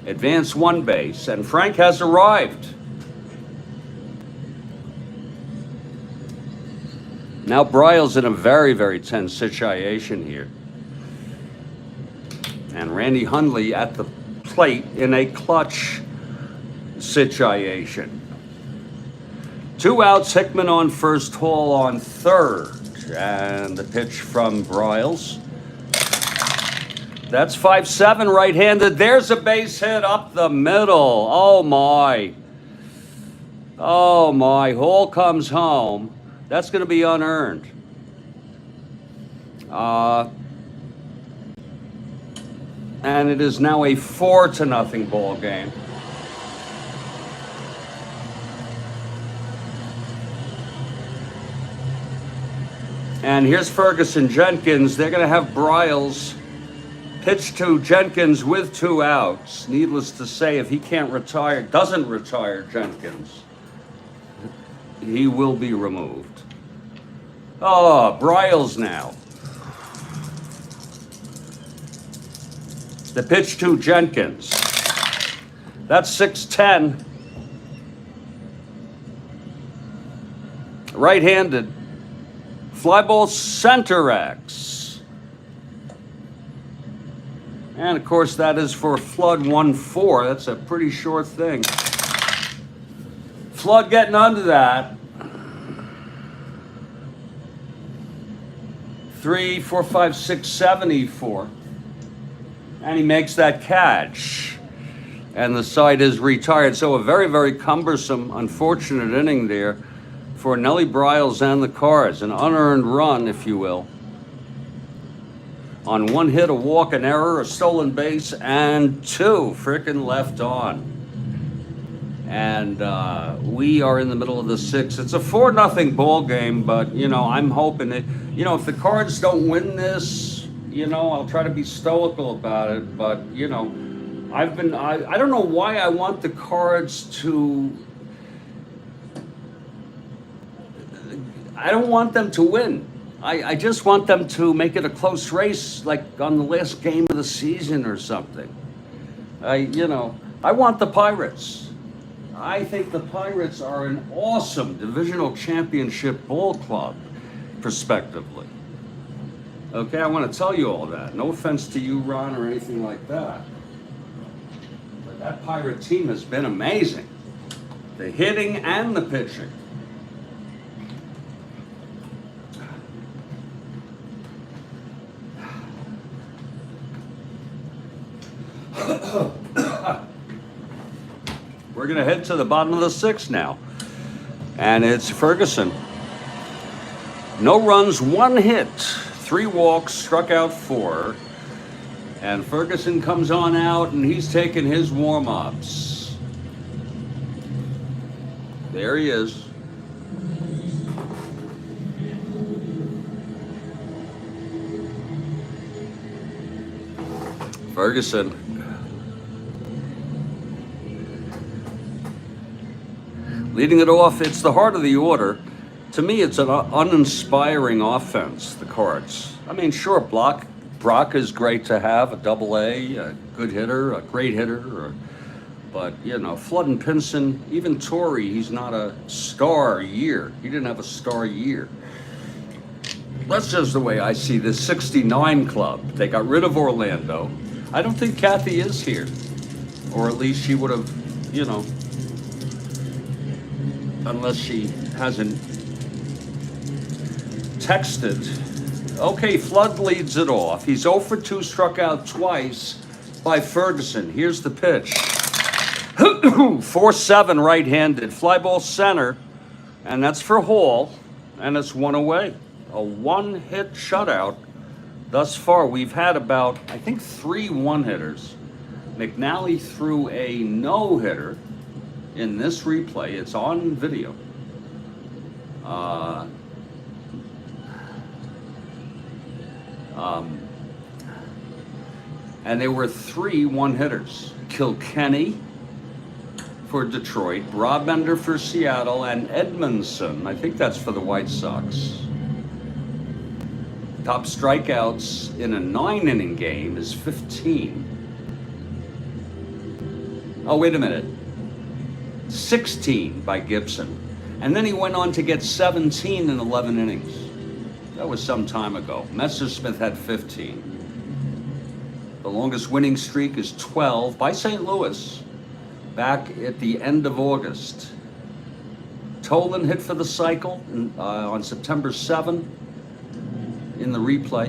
Speaker 1: Advance 1 base, and Frank has arrived. Now Bryles in a very tense situation here. And Randy Hundley at the plate in a clutch situation. 2 outs, Hickman on first, Hall on third. And the pitch from Bryles. That's 5-7 right-handed. There's a base hit up the middle. Oh, my. Oh, my. Hall comes home. That's going to be unearned. And it is now a 4-0 ball game. And here's Ferguson Jenkins. They're going to have Bryles Pitch to Jenkins with 2 outs. Needless to say, if he doesn't retire Jenkins, he will be removed. Oh, Bryles now. The pitch to Jenkins. That's 6-10. Right-handed. Fly ball center X. And of course that is for Flood 1-4. That's a pretty short thing. Flood getting under that. 3, 4, 5, 6, 7, E4. And he makes that catch. And the side is retired. So a very, very cumbersome, unfortunate inning there for Nellie Bryles and the Cards. An unearned run, if you will. On 1 hit, a walk, an error, a stolen base, and 2 frickin' left on. And we are in the middle of the 6th. It's a 4-0 ball game, but, you know, I'm hoping that, you know, if the Cards don't win this, you know, I'll try to be stoical about it. But, you know, I don't know why I want the Cards to, I don't want them to win. I just want them to make it a close race, like on the last game of the season or something. You know, I want the Pirates. I think the Pirates are an awesome divisional championship ball club, prospectively. Okay, I want to tell you all that. No offense to you, Ron, or anything like that. But that Pirate team has been amazing. The hitting and the pitching. We're going to head to the bottom of the 6th now. And it's Ferguson. No runs, 1 hit, 3 walks, struck out 4. And Ferguson comes on out and he's taking his warm-ups. There he is. Ferguson. Leading it off, it's the heart of the order. To me, it's an uninspiring offense, the Cards. I mean, sure, Brock is great to have, a double-A, a good hitter, a great hitter. But, you know, Flood and Pinson, even Torrey, he's not a star year. He didn't have a star year. That's just the way I see this 69 club. They got rid of Orlando. I don't think Kathy is here. Or at least she would have, you know, unless she hasn't texted. Okay, Flood leads it off. He's 0 for 2, struck out twice by Ferguson. Here's the pitch. 4-7 right-handed. Fly ball center. And that's for Hall. And it's 1 away. A 1-hit shutout. Thus far, we've had about, I think, 3 1-hitters. McNally threw a no-hitter in this replay. It's on video. And there were 3 1-hitters. Kilkenny for Detroit, Brabender for Seattle, and Edmondson, I think that's for the White Sox. Top strikeouts in a 9-inning game is 15. Oh, wait a minute. 16 by Gibson. And then he went on to get 17 in 11 innings. That was some time ago. Messersmith had 15. The longest winning streak is 12 by St. Louis back at the end of August. Tolan hit for the cycle on September 7 in the replay.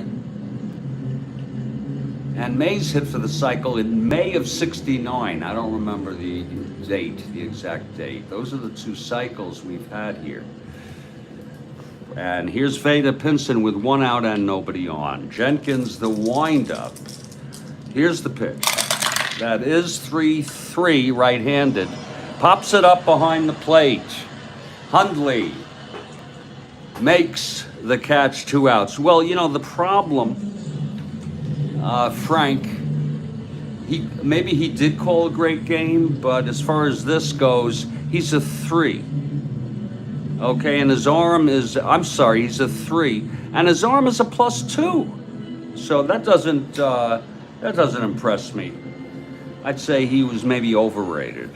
Speaker 1: And Mays hit for the cycle in May of 69. I don't remember the date, the exact date. Those are the 2 cycles we've had here. And here's Veda Pinson with 1 out and nobody on. Jenkins, the windup. Here's the pitch. That is 3-3 right-handed. Pops it up behind the plate. Hundley makes the catch, 2 outs. Well, you know, the problem Frank, maybe he did call a great game, but as far as this goes, he's a 3. Okay, and his arm is, I'm sorry, he's a 3, and his arm is a +2. So that doesn't impress me. I'd say he was maybe overrated.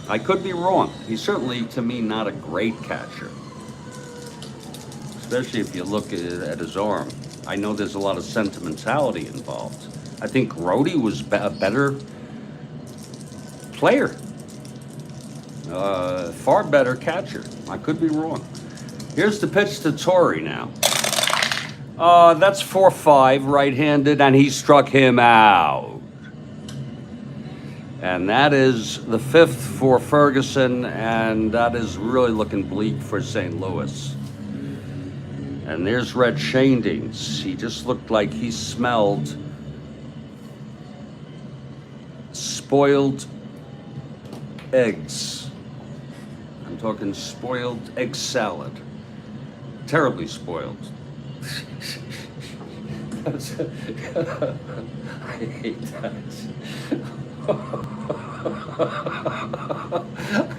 Speaker 1: I could be wrong. He's certainly, to me, not a great catcher. Especially if you look at his arm. I know there's a lot of sentimentality involved. I think Grody was a better player. Far better catcher. I could be wrong. Here's the pitch to Torrey now. That's 4-5 right-handed, and he struck him out. And that is the 5th for Ferguson, and that is really looking bleak for St. Louis. And there's Red Shandings. He just looked like he smelled spoiled eggs. I'm talking spoiled egg salad. Terribly spoiled. I hate that.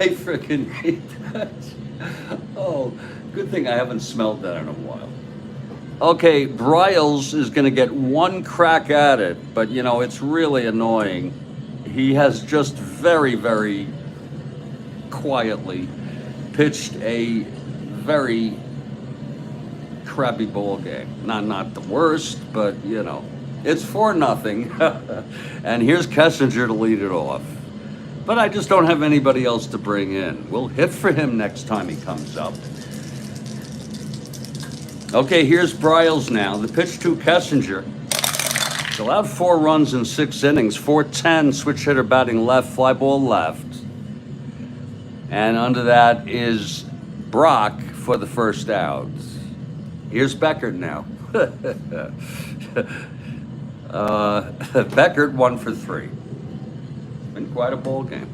Speaker 1: I freaking hate that. Oh, good thing I haven't smelled that in a while. Okay, Bryles is going to get one crack at it, but you know, it's really annoying. He has just very, very quietly pitched a very crappy ball game. Not the worst, but you know, it's 4-0. And here's Kessinger to lead it off. But I just don't have anybody else to bring in. We'll hit for him next time he comes up. Okay, here's Bryles now. The pitch to Kessinger. He's allowed 4 runs in 6 innings. 4-10, switch hitter batting left, fly ball left. And under that is Brock for the first out. Here's Beckert now. Beckert 1 for 3. Been quite a ball game.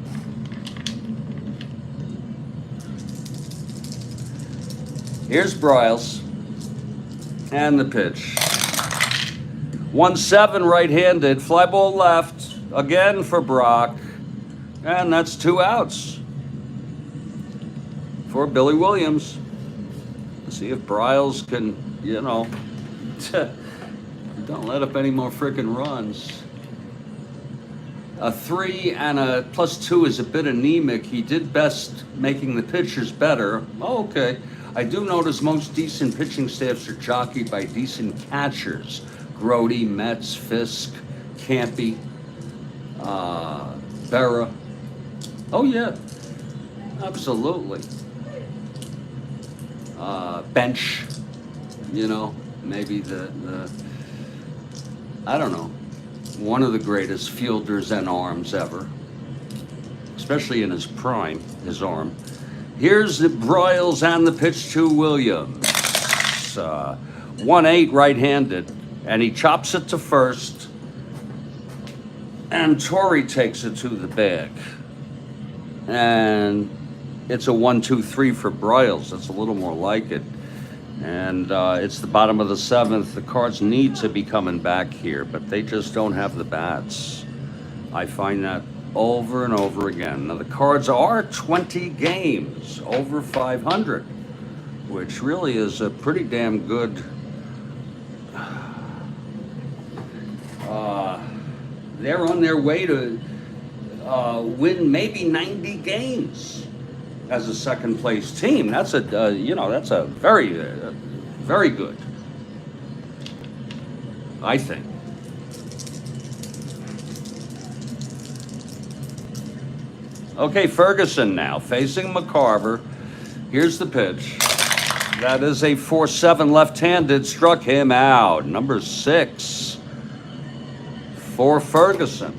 Speaker 1: Here's Bryles. And the pitch. 1-7 right-handed, fly ball left, again for Brock. And that's 2 outs for Billy Williams. Let's see if Bryles can, you know, don't let up any more freaking runs. A 3 and a +2 is a bit anemic. He did best making the pitchers better. Oh, okay. I do notice most decent pitching staffs are jockeyed by decent catchers. Grody, Metz, Fisk, Campy, Berra. Oh, yeah. Absolutely. Bench, you know, maybe the I don't know, one of the greatest fielders and arms ever, especially in his prime, his arm. Here's the Broyles and the pitch to Williams. 1-8 right-handed, and he chops it to first, and Torrey takes it to the bag. And it's a 1-2-3 for Broyles. That's a little more like it. And it's the bottom of the 7th. The Cards need to be coming back here, but they just don't have the bats. I find that over and over again. Now, the Cards are 20 games over 500, which really is a pretty damn good... they're on their way to win maybe 90 games as a second-place team. That's a, you know, that's a very, very good, I think. Okay, Ferguson now facing McCarver. Here's the pitch. That is a 4-7 left-handed, struck him out. Number 6 for Ferguson.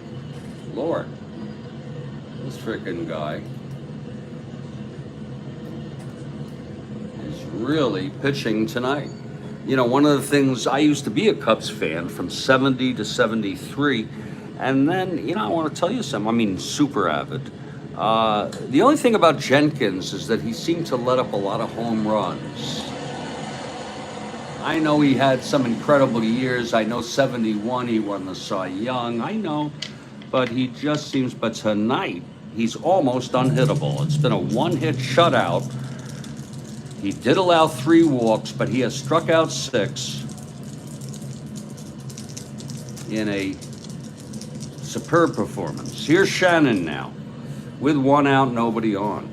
Speaker 1: Lord, this freaking guy is really pitching tonight. You know, one of the things, I used to be a Cubs fan from 70 to 73, and then, you know, I want to tell you something. I mean, super avid. The only thing about Jenkins is that he seemed to let up a lot of home runs. I know he had some incredible years. I know 71 he won the Cy Young. I know, but he just seems. But tonight he's almost unhittable. It's been a one-hit shutout. He did allow 3 walks, but he has struck out 6 in a superb performance. Here's Shannon now, with 1 out, nobody on.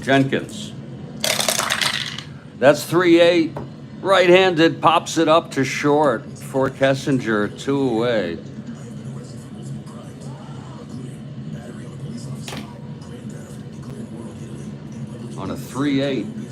Speaker 1: Jenkins. That's 3-8. Right-handed, pops it up to short for Kessinger, 2 away. On a 3-8.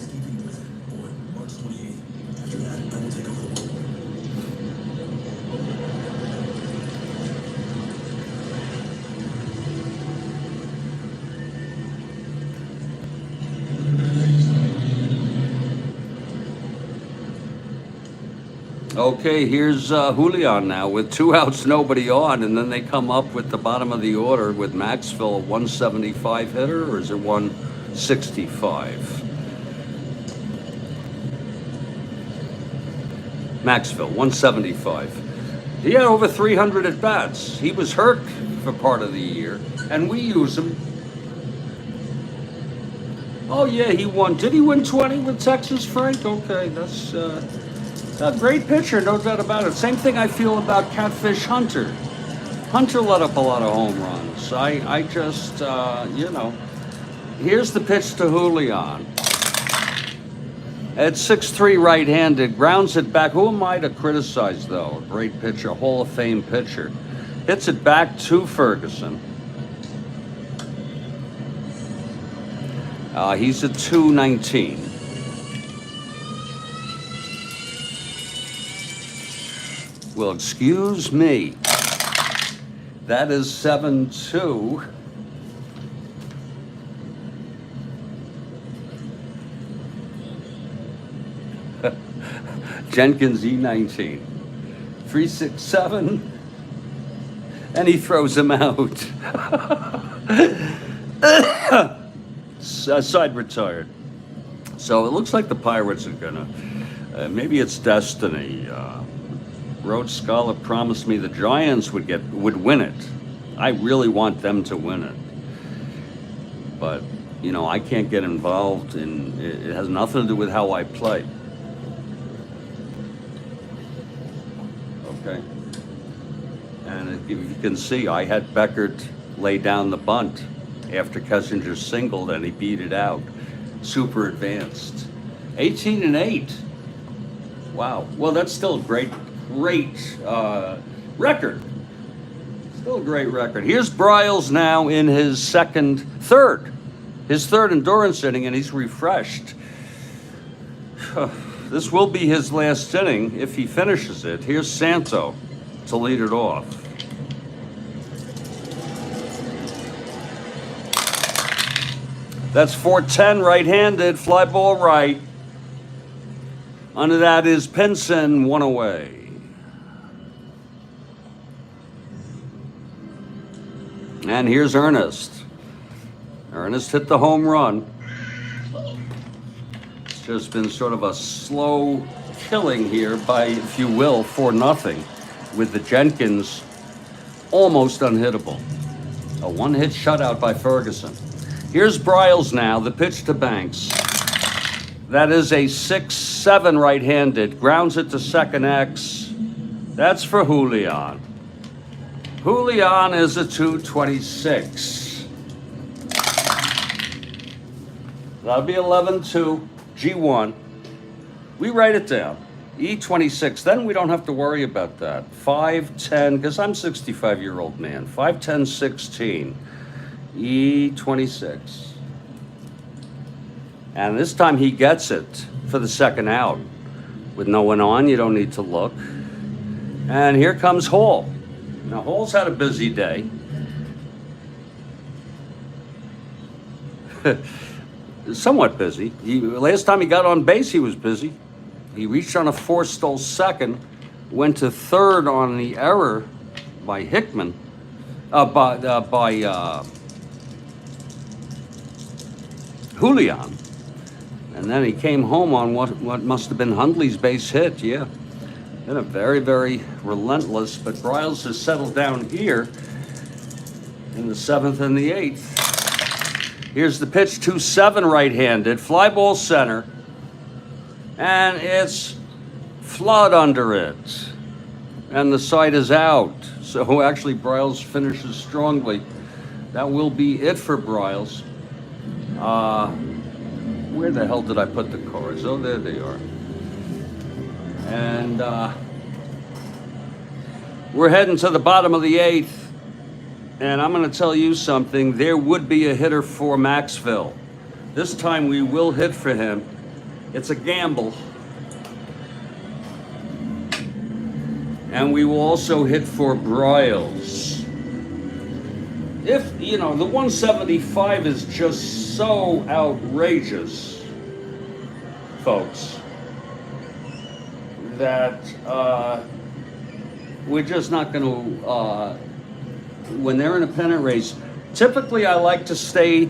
Speaker 1: Okay, here's Julian now with 2 outs, nobody on, and then they come up with the bottom of the order with Maxville, a 175 hitter, or is it 165? Maxville, 175. He had over 300 at bats. He was hurt for part of the year, and we use him. Oh yeah, he won. Did he win 20 with Texas, Frank? Okay, that's a great pitcher, no doubt about it. Same thing I feel about Catfish Hunter. Hunter let up a lot of home runs. I just, you know. Here's the pitch to Julian. At 6'3", right-handed, grounds it back. Who am I to criticize, though? A great pitcher, Hall of Fame pitcher. Hits it back to Ferguson. He's at 219. Well, excuse me. That is 7-2. Jenkins E19. 3-6-7. And he throws him out. Side retired. So it looks like the Pirates are gonna, maybe it's destiny. Rhodes Scholar promised me the Giants would win it. I really want them to win it. But, you know, I can't get involved in, it has nothing to do with how I play. Okay. And if you can see, I had Beckert lay down the bunt after Kessinger singled and he beat it out. Super advanced. 18-8. Wow. Well, that's still a great record. Still a great record. Here's Bryles now in his third endurance inning, and he's refreshed. This will be his last inning if he finishes it. Here's Santo to lead it off. That's 410, right-handed, fly ball right. Under that is Pinson, 1 away. And here's Ernest. Ernest hit the home run. It's just been sort of a slow killing here by, if you will, 4-0, with the Jenkins almost unhittable. A 1-hit shutout by Ferguson. Here's Bryles now, the pitch to Banks. That is a 6-7 right-handed, grounds it to second X. That's for Julian. Julian is a 226. That'll be 11-2, G1. We write it down. E26, then we don't have to worry about that. 5-10, because I'm a 65-year-old man. 5-10-16, E26. And this time he gets it for the second out. With no one on, you don't need to look. And here comes Hall. Now, Hall's had a busy day. Somewhat busy. Last time he got on base, he was busy. He reached on a force, stole second, went to third on the error by Hickman, by Julian. And then he came home on what must have been Hundley's base hit, yeah. Been a very, very relentless, but Briles has settled down here in the 7th and the 8th. Here's the pitch, 2-7 right-handed, fly ball center, and it's flood under it, and the side is out. So actually Briles finishes strongly. That will be it for Briles. Where the hell did I put the cards? Oh, there they are. And we're heading to the bottom of the 8th. And I'm going to tell you something. There would be a hitter for Maxville. This time we will hit for him. It's a gamble. And we will also hit for Briles. If, you know, the 175 is just so outrageous, folks, that we're just not going to, when they're in a pennant race, typically I like to stay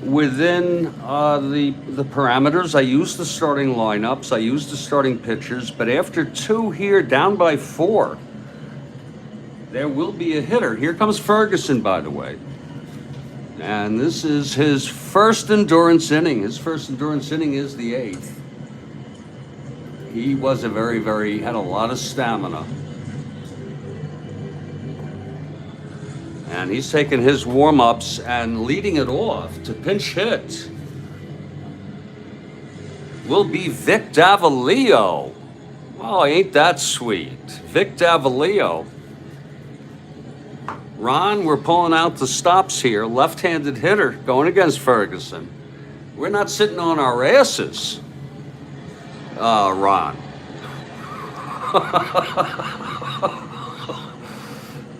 Speaker 1: within the parameters. I use the starting lineups, I use the starting pitchers, but after 2 here, down by 4, there will be a hitter. Here comes Ferguson, by the way. And this is his first endurance inning. His first endurance inning is the 8th. He was a had a lot of stamina. And he's taking his warm-ups and leading it off to pinch hit will be Vic Davalillo. Oh, ain't that sweet. Vic Davalillo. Ron, we're pulling out the stops here. Left-handed hitter going against Ferguson. We're not sitting on our asses, Ron.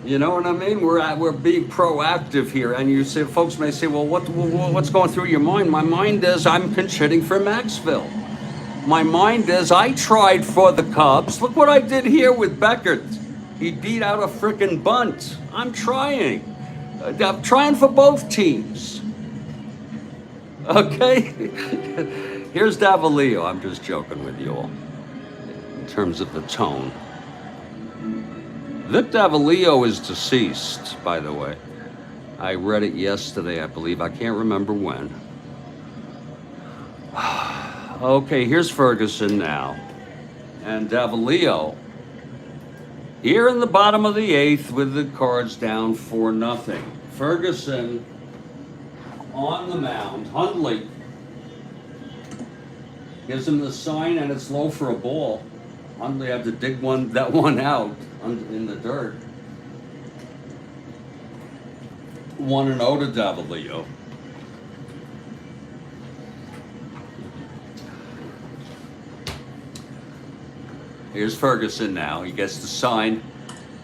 Speaker 1: You know what I mean? We're being proactive here, and you say, folks may say, well, what's going through your mind? My mind is I'm pinch hitting for Maxville. My mind is I tried for the Cubs. Look what I did here with Beckert. He beat out a frickin' bunt. I'm trying. I'm trying for both teams. Okay? Here's Davalillo. I'm just joking with you all in terms of the tone. Vic Davalillo is deceased, by the way. I read it yesterday, I believe. I can't remember when. Okay, here's Ferguson now. And Davalillo here in the bottom of the 8th with the Cards down 4-0. Ferguson on the mound. Hundley gives him the sign, and it's low for a ball. Hundley had to dig that one out in the dirt. 1-0 to Davalillo. Here's Ferguson now. He gets the sign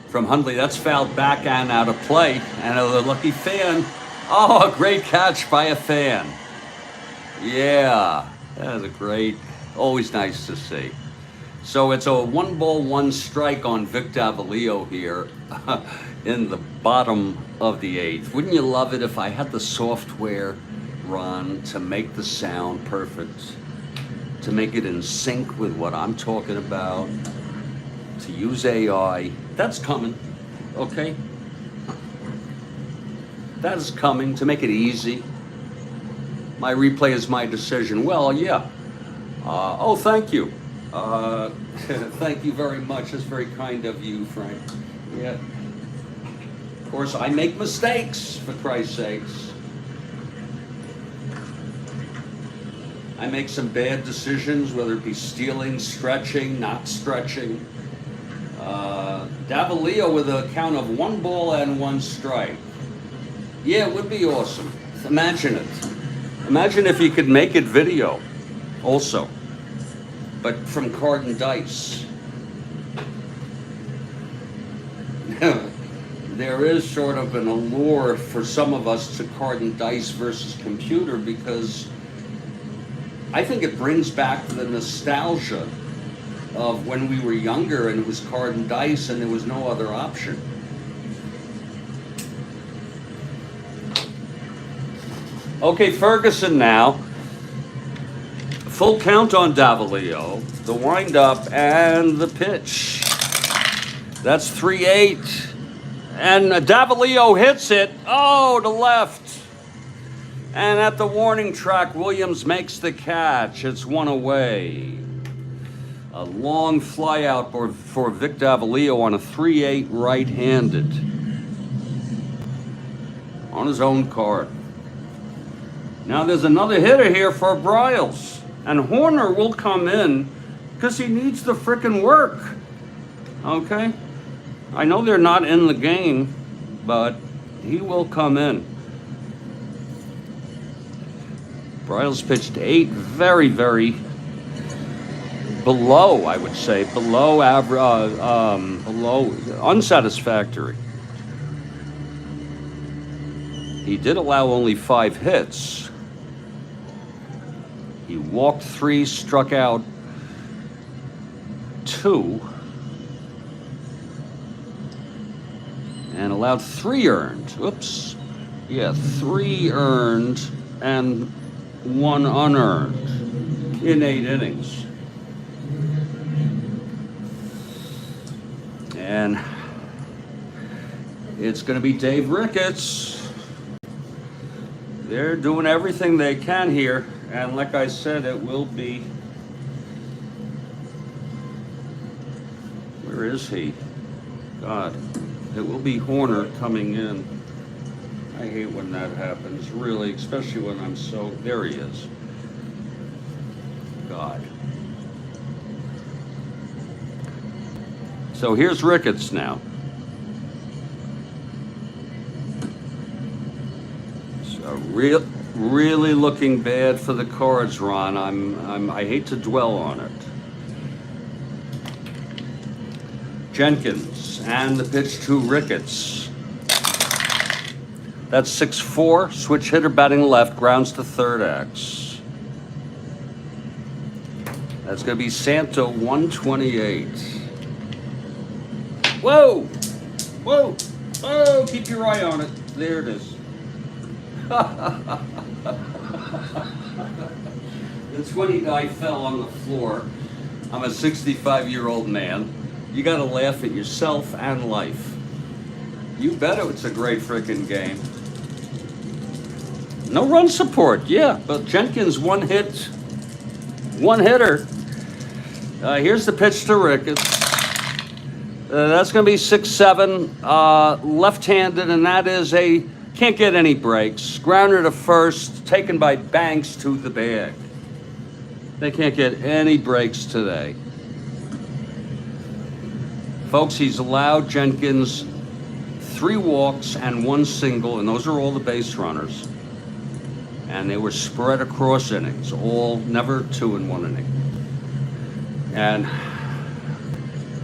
Speaker 1: from Hundley. That's fouled back and out of play. And a lucky fan. Oh, a great catch by a fan. Yeah, that was a great, always nice to see. So it's a 1-1 on Vic Davalillo here in the bottom of the 8th. Wouldn't you love it if I had the software, Ron, to make the sound perfect? To make it in sync with what I'm talking about, to use AI. That's coming, okay? That is coming to make it easy. My replay is my decision. Well, yeah. Oh, thank you. Thank you very much. That's very kind of you, Frank. Yeah. Of course, I make mistakes, for Christ's sakes. I make some bad decisions, whether it be stealing, stretching, not stretching. Davalillo with a count of 1-1. Yeah, it would be awesome. Imagine it. Imagine if you could make it video also, but from card and dice. There is sort of an allure for some of us to card and dice versus computer, because I think it brings back the nostalgia of when we were younger and it was card and dice and there was no other option. Okay, Ferguson now. Full count on Davalillo. The windup and the pitch. That's 3-8. And Davalillo hits it. Oh, to left. And at the warning track, Williams makes the catch. It's one away. A long fly out for Vic Davalillo on a 3-8 right-handed. On his own card. Now there's another hitter here for Bryles. And Horner will come in because he needs the frickin' work. Okay? I know they're not in the game, but he will come in. Bryles pitched 8, very, very below, I would say, below average, below unsatisfactory. He did allow only 5 hits. He walked 3, struck out 2, and allowed 3 earned. Oops. Yeah, 3 earned and 1 unearned in 8 innings. And it's going to be Dave Ricketts. They're doing everything they can here. And like I said, it will be... Where is he? God. It will be Horner coming in. I hate when that happens, really, especially when I'm so... There he is. God. So here's Ricketts now. So really looking bad for the Cards, Ron. I hate to dwell on it. Jenkins and the pitch to Ricketts. That's 6-4. Switch hitter batting left, grounds to third X. That's going to be Santo 128. Whoa! Whoa! Whoa! Keep your eye on it. There it is. The 20 guy fell on the floor. I'm a 65-year-old man. You got to laugh at yourself and life. You bet it's a great freaking game. No run support, yeah, but Jenkins one hitter. Here's the pitch to Ricketts. That's going to be 6-7, left-handed, and that is can't get any breaks. Grounder to first, taken by Banks to the bag. They can't get any breaks today. Folks, he's allowed Jenkins 3 walks and 1 single, and those are all the base runners. And they were spread across innings, all never 2 in 1 inning. And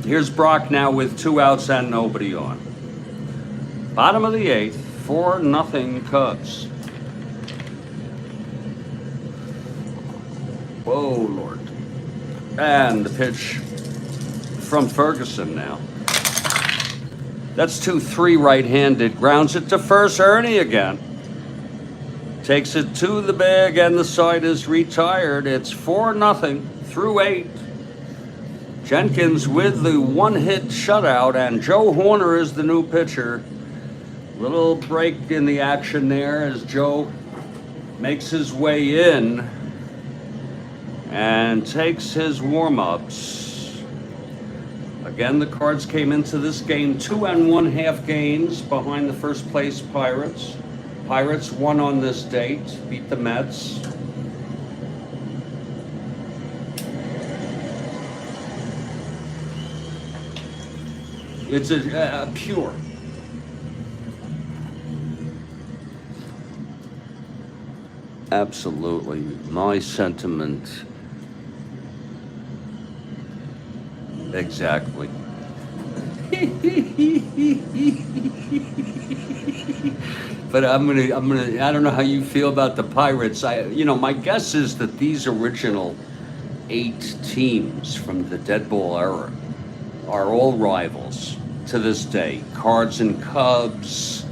Speaker 1: here's Brock now with 2 outs and nobody on. Bottom of the 8th, 4-0 Cubs. Whoa, Lord. And the pitch from Ferguson now. That's 2-3 right-handed. Grounds it to first. Ernie again. Takes it to the bag and the side is retired. It's 4-0 through 8. Jenkins with the 1-hit shutout, and Joe Horner is the new pitcher. Little break in the action there as Joe makes his way in and takes his warm-ups. Again, the Cards came into this game 2 1/2 games behind the first place Pirates. Pirates won on this date, beat the Mets. It's a pure. Absolutely, my sentiment. Exactly. But I don't know how you feel about the Pirates. My guess is that these original 8 teams from the dead ball era are all rivals to this day. Cards and Cubs.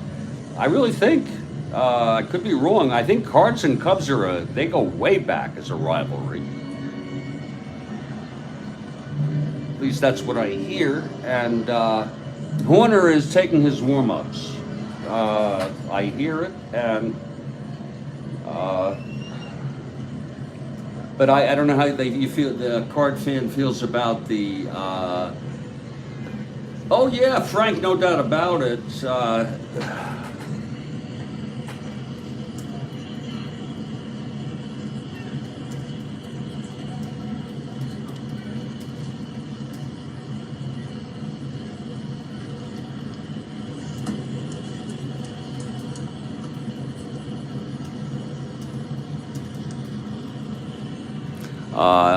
Speaker 1: I really think, I could be wrong, I think Cards and Cubs they go way back as a rivalry. least that's what I hear. And Horner is taking his warm-ups. I hear it, and but I don't know how you feel. The Card fan feels about the. Oh yeah, Frank, no doubt about it.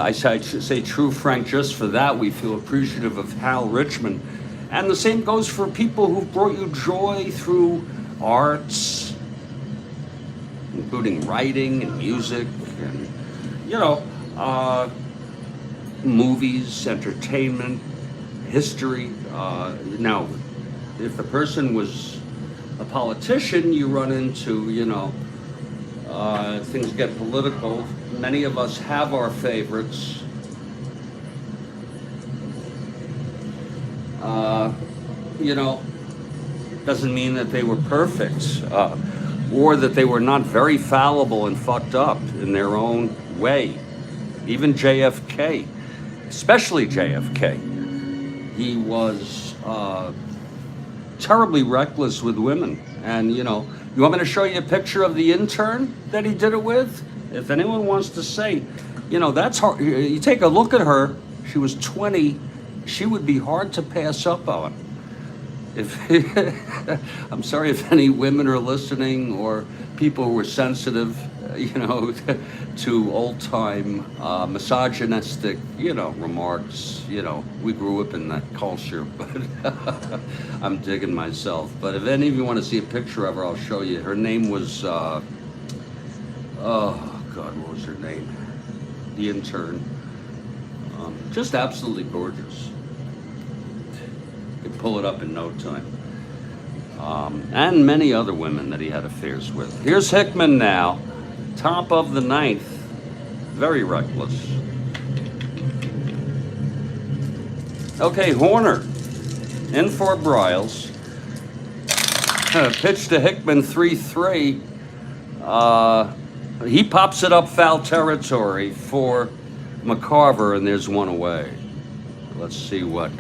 Speaker 1: I say true, Frank, just for that we feel appreciative of Hal Richmond. And the same goes for people who've brought you joy through arts, including writing and music and, movies, entertainment, history. Now, if the person was a politician, you run into, things get political. Many of us have our favorites. Doesn't mean that they were perfect, or that they were not very fallible and fucked up in their own way. Even JFK, especially JFK, he was terribly reckless with women. And you want me to show you a picture of the intern that he did it with? If anyone wants to say, that's hard. You take a look at her. She was 20. She would be hard to pass up on. If I'm sorry if any women are listening or people who are sensitive, to old-time misogynistic, remarks. We grew up in that culture, but I'm digging myself. But if any of you want to see a picture of her, I'll show you. Her name was, oh God, what was her name? The intern. Just absolutely gorgeous. Could pull it up in no time. And many other women that he had affairs with. Here's Hickman now, top of the ninth, very reckless. Okay, Horner in for Bryles. Pitch to Hickman, 3-3. He pops it up foul territory for McCarver, and there's one away. Let's see what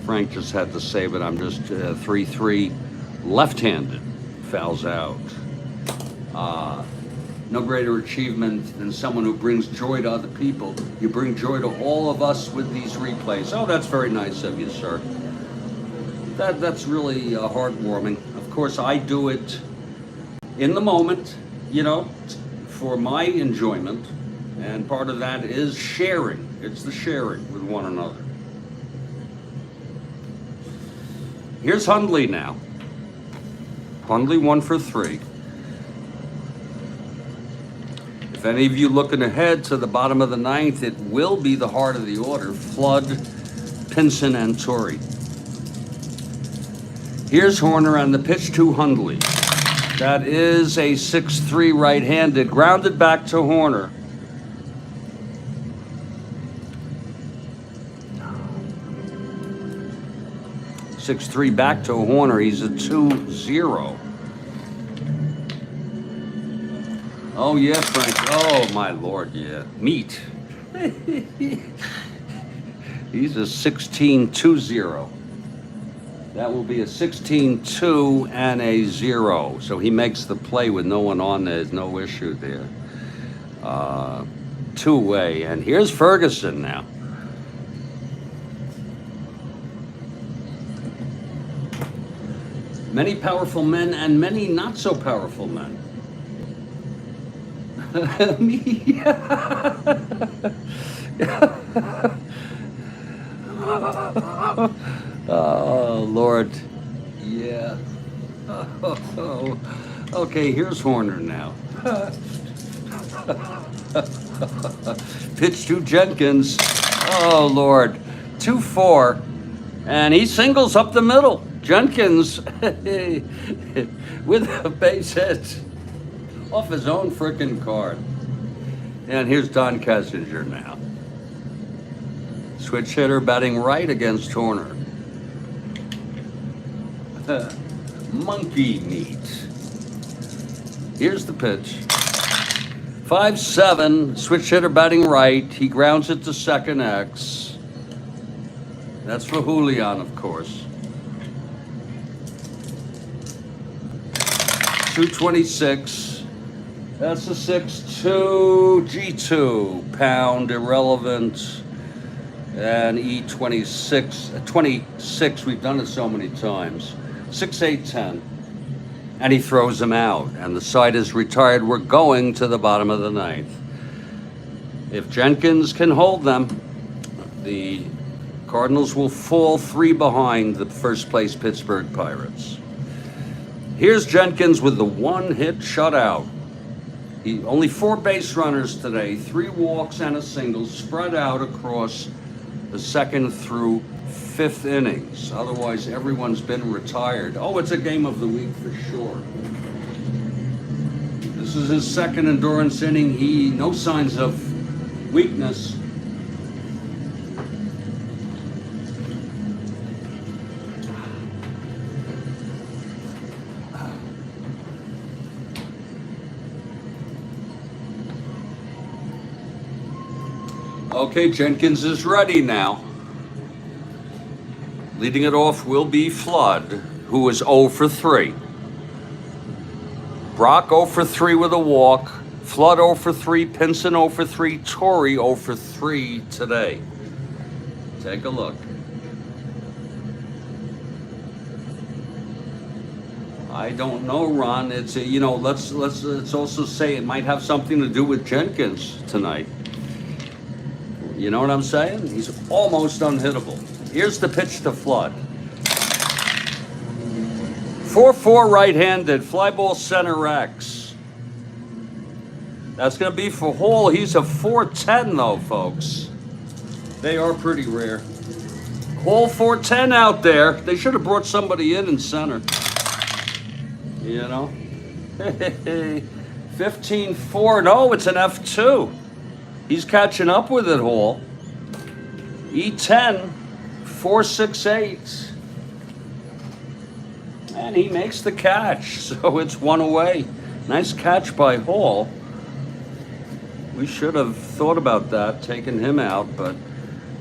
Speaker 1: Frank just had to say, but I'm just 3-3 left-handed, fouls out. No greater achievement than someone who brings joy to other people. You bring joy to all of us with these replays. Oh, that's very nice of you, sir. That's really heartwarming. Of course, I do it in the moment, for my enjoyment, and part of that is sharing. It's the sharing with one another. Here's Hundley now. Hundley 1 for 3. If any of you looking ahead to the bottom of the ninth, it will be the heart of the order. Flood, Pinson, and Torrey. Here's Horner on the pitch to Hundley. That is a 6-3 right-handed, grounded back to Horner. Six-three back to Horner. He's a 2-0. Oh yeah, Frank. Oh my Lord, yeah. Meat. He's a 16-2-0. That will be a 16-2 and a 0. So he makes the play with no one on there. There's no issue there. Two-way. And here's Ferguson now. Many powerful men and many not so powerful men. Oh, Lord. Yeah. Oh. Okay, here's Horner now. Pitch to Jenkins. Oh, Lord. 2-4. And he singles up the middle. Jenkins with a base hit off his own frickin' card. And here's Don Kessinger now. Switch hitter batting right against Horner. Monkey meat. Here's the pitch. 5-7, switch hitter batting right. He grounds it to second X. That's for Julian, of course. 226. That's a 6-2 G2 pound irrelevant. And E26, 26. We've done it so many times. 6-8-10. And he throws him out, and the side is retired. We're going to the bottom of the ninth. If Jenkins can hold them, the Cardinals will fall 3 behind the first place Pittsburgh Pirates. Here's Jenkins with the 1-hit shutout. He only 4 base runners today, 3 walks and a single, spread out across the 2nd through 5th innings. Otherwise, everyone's been retired. Oh, it's a game of the week for sure. This is his 2nd endurance inning. No signs of weakness. Okay, Jenkins is ready now. Leading it off will be Flood, who is 0 for 3. Brock 0 for 3 with a walk. Flood 0 for 3. Pinson 0 for 3. Torrey 0 for 3 today. Take a look. I don't know, Ron. It's let's also say it might have something to do with Jenkins tonight. You know what I'm saying? He's almost unhittable. Here's the pitch to Flood. 4-4 right-handed, fly ball center X. That's going to be for Hall. He's a 4-10 though, folks. They are pretty rare. Hall 4-10 out there. They should have brought somebody in center. You know? 15-4. No, it's an F2. He's catching up with it, Hall. E10, 4-6-8. And he makes the catch, so it's 1 away. Nice catch by Hall. We should have thought about that, taking him out, but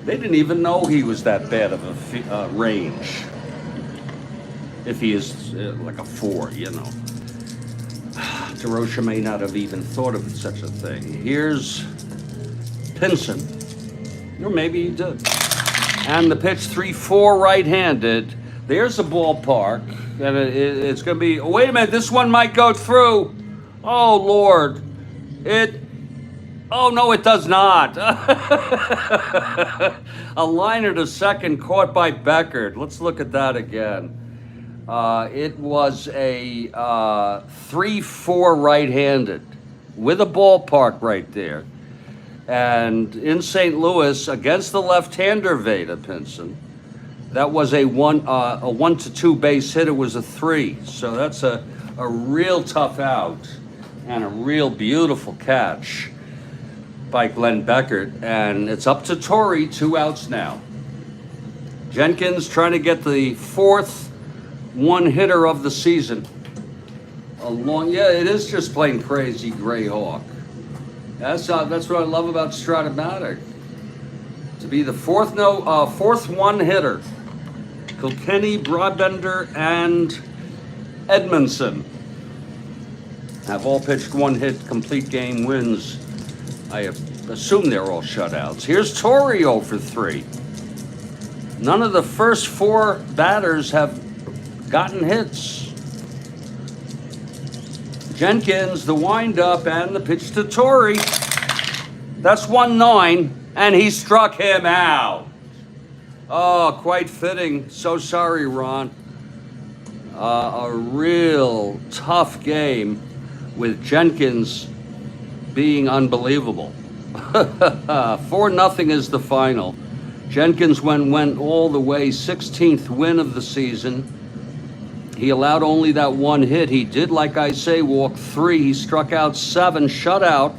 Speaker 1: they didn't even know he was that bad of a range. If he is like a 4, you know. DeRocha may not have even thought of such a thing. Here's Pinson, or maybe he did. And the pitch 3-4 right-handed. There's the ballpark, and it's going to be. Oh, wait a minute, this one might go through. Oh Lord, Oh no, it does not. A liner to second caught by Beckert. Let's look at that again. It was a 3-4 right-handed with a ballpark right there. And in St. Louis, against the left-hander Veda Pinson, that was a 1-2 base hit. It was a 3. So that's a real tough out and a real beautiful catch by Glenn Beckert. And it's up to Torrey, 2 outs now. Jenkins trying to get the 4th one-hitter of the season. It is just plain crazy Gray Hawk. That's what I love about Strat-O-Matic. To be the 4th one-hitter. Kilkenny, Broadbender, and Edmondson have all pitched 1-hit complete game wins. I assume they're all shutouts. Here's Torrey 0 for 3. None of the first 4 batters have gotten hits. Jenkins, the windup, and the pitch to Torrey. That's 1-9, and he struck him out. Oh, quite fitting. So sorry, Ron. A real tough game with Jenkins being unbelievable. 4-0 is the final. Jenkins went all the way, 16th win of the season. He allowed only that 1 hit. He did, like I say, walk 3. He struck out 7, shutout.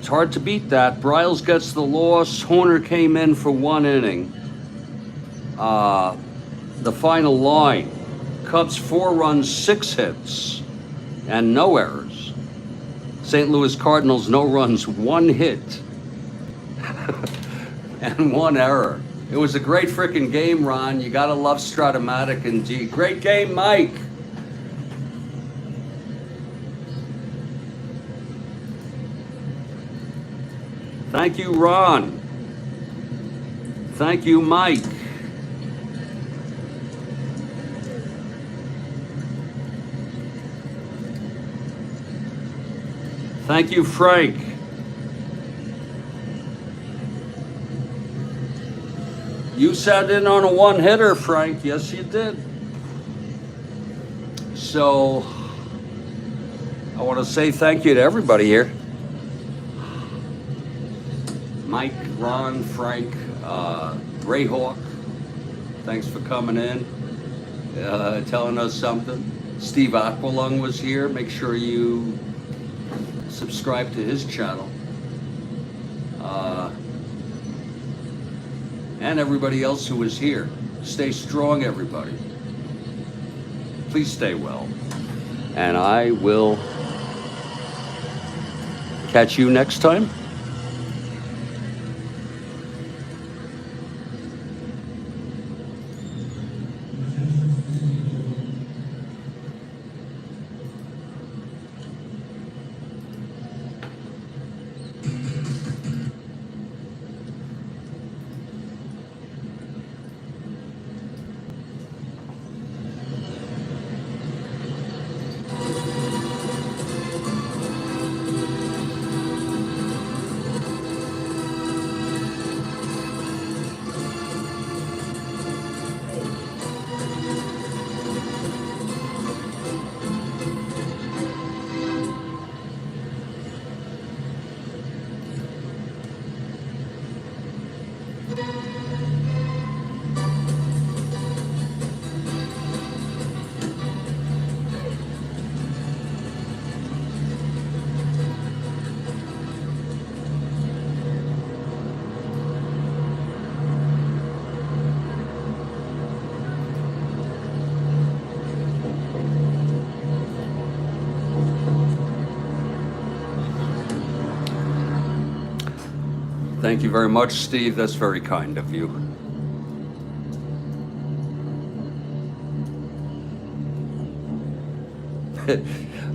Speaker 1: It's hard to beat that. Bryles gets the loss. Horner came in for 1 inning. The final line, Cubs 4 runs, 6 hits, and no errors. St. Louis Cardinals, no runs, 1 hit, and 1 error. It was a great freaking game, Ron. You gotta love Strat-O-Matic indeed. Great game, Mike. Thank you, Ron. Thank you, Mike. Thank you, Frank. You sat in on a 1-hitter, Frank. Yes, you did. So, I want to say thank you to everybody here. Mike, Ron, Frank, Greyhawk, thanks for coming in, telling us something. Steve Aqualung was here. Make sure you subscribe to his channel. And everybody else who is here. Stay strong, everybody. Please stay well. And I will catch you next time. Thank you very much, Steve. That's very kind of you.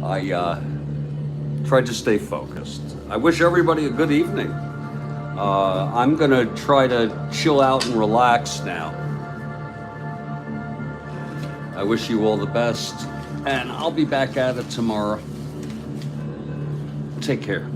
Speaker 1: I tried to stay focused. I wish everybody a good evening. I'm gonna try to chill out and relax now. I wish you all the best, and I'll be back at it tomorrow. Take care.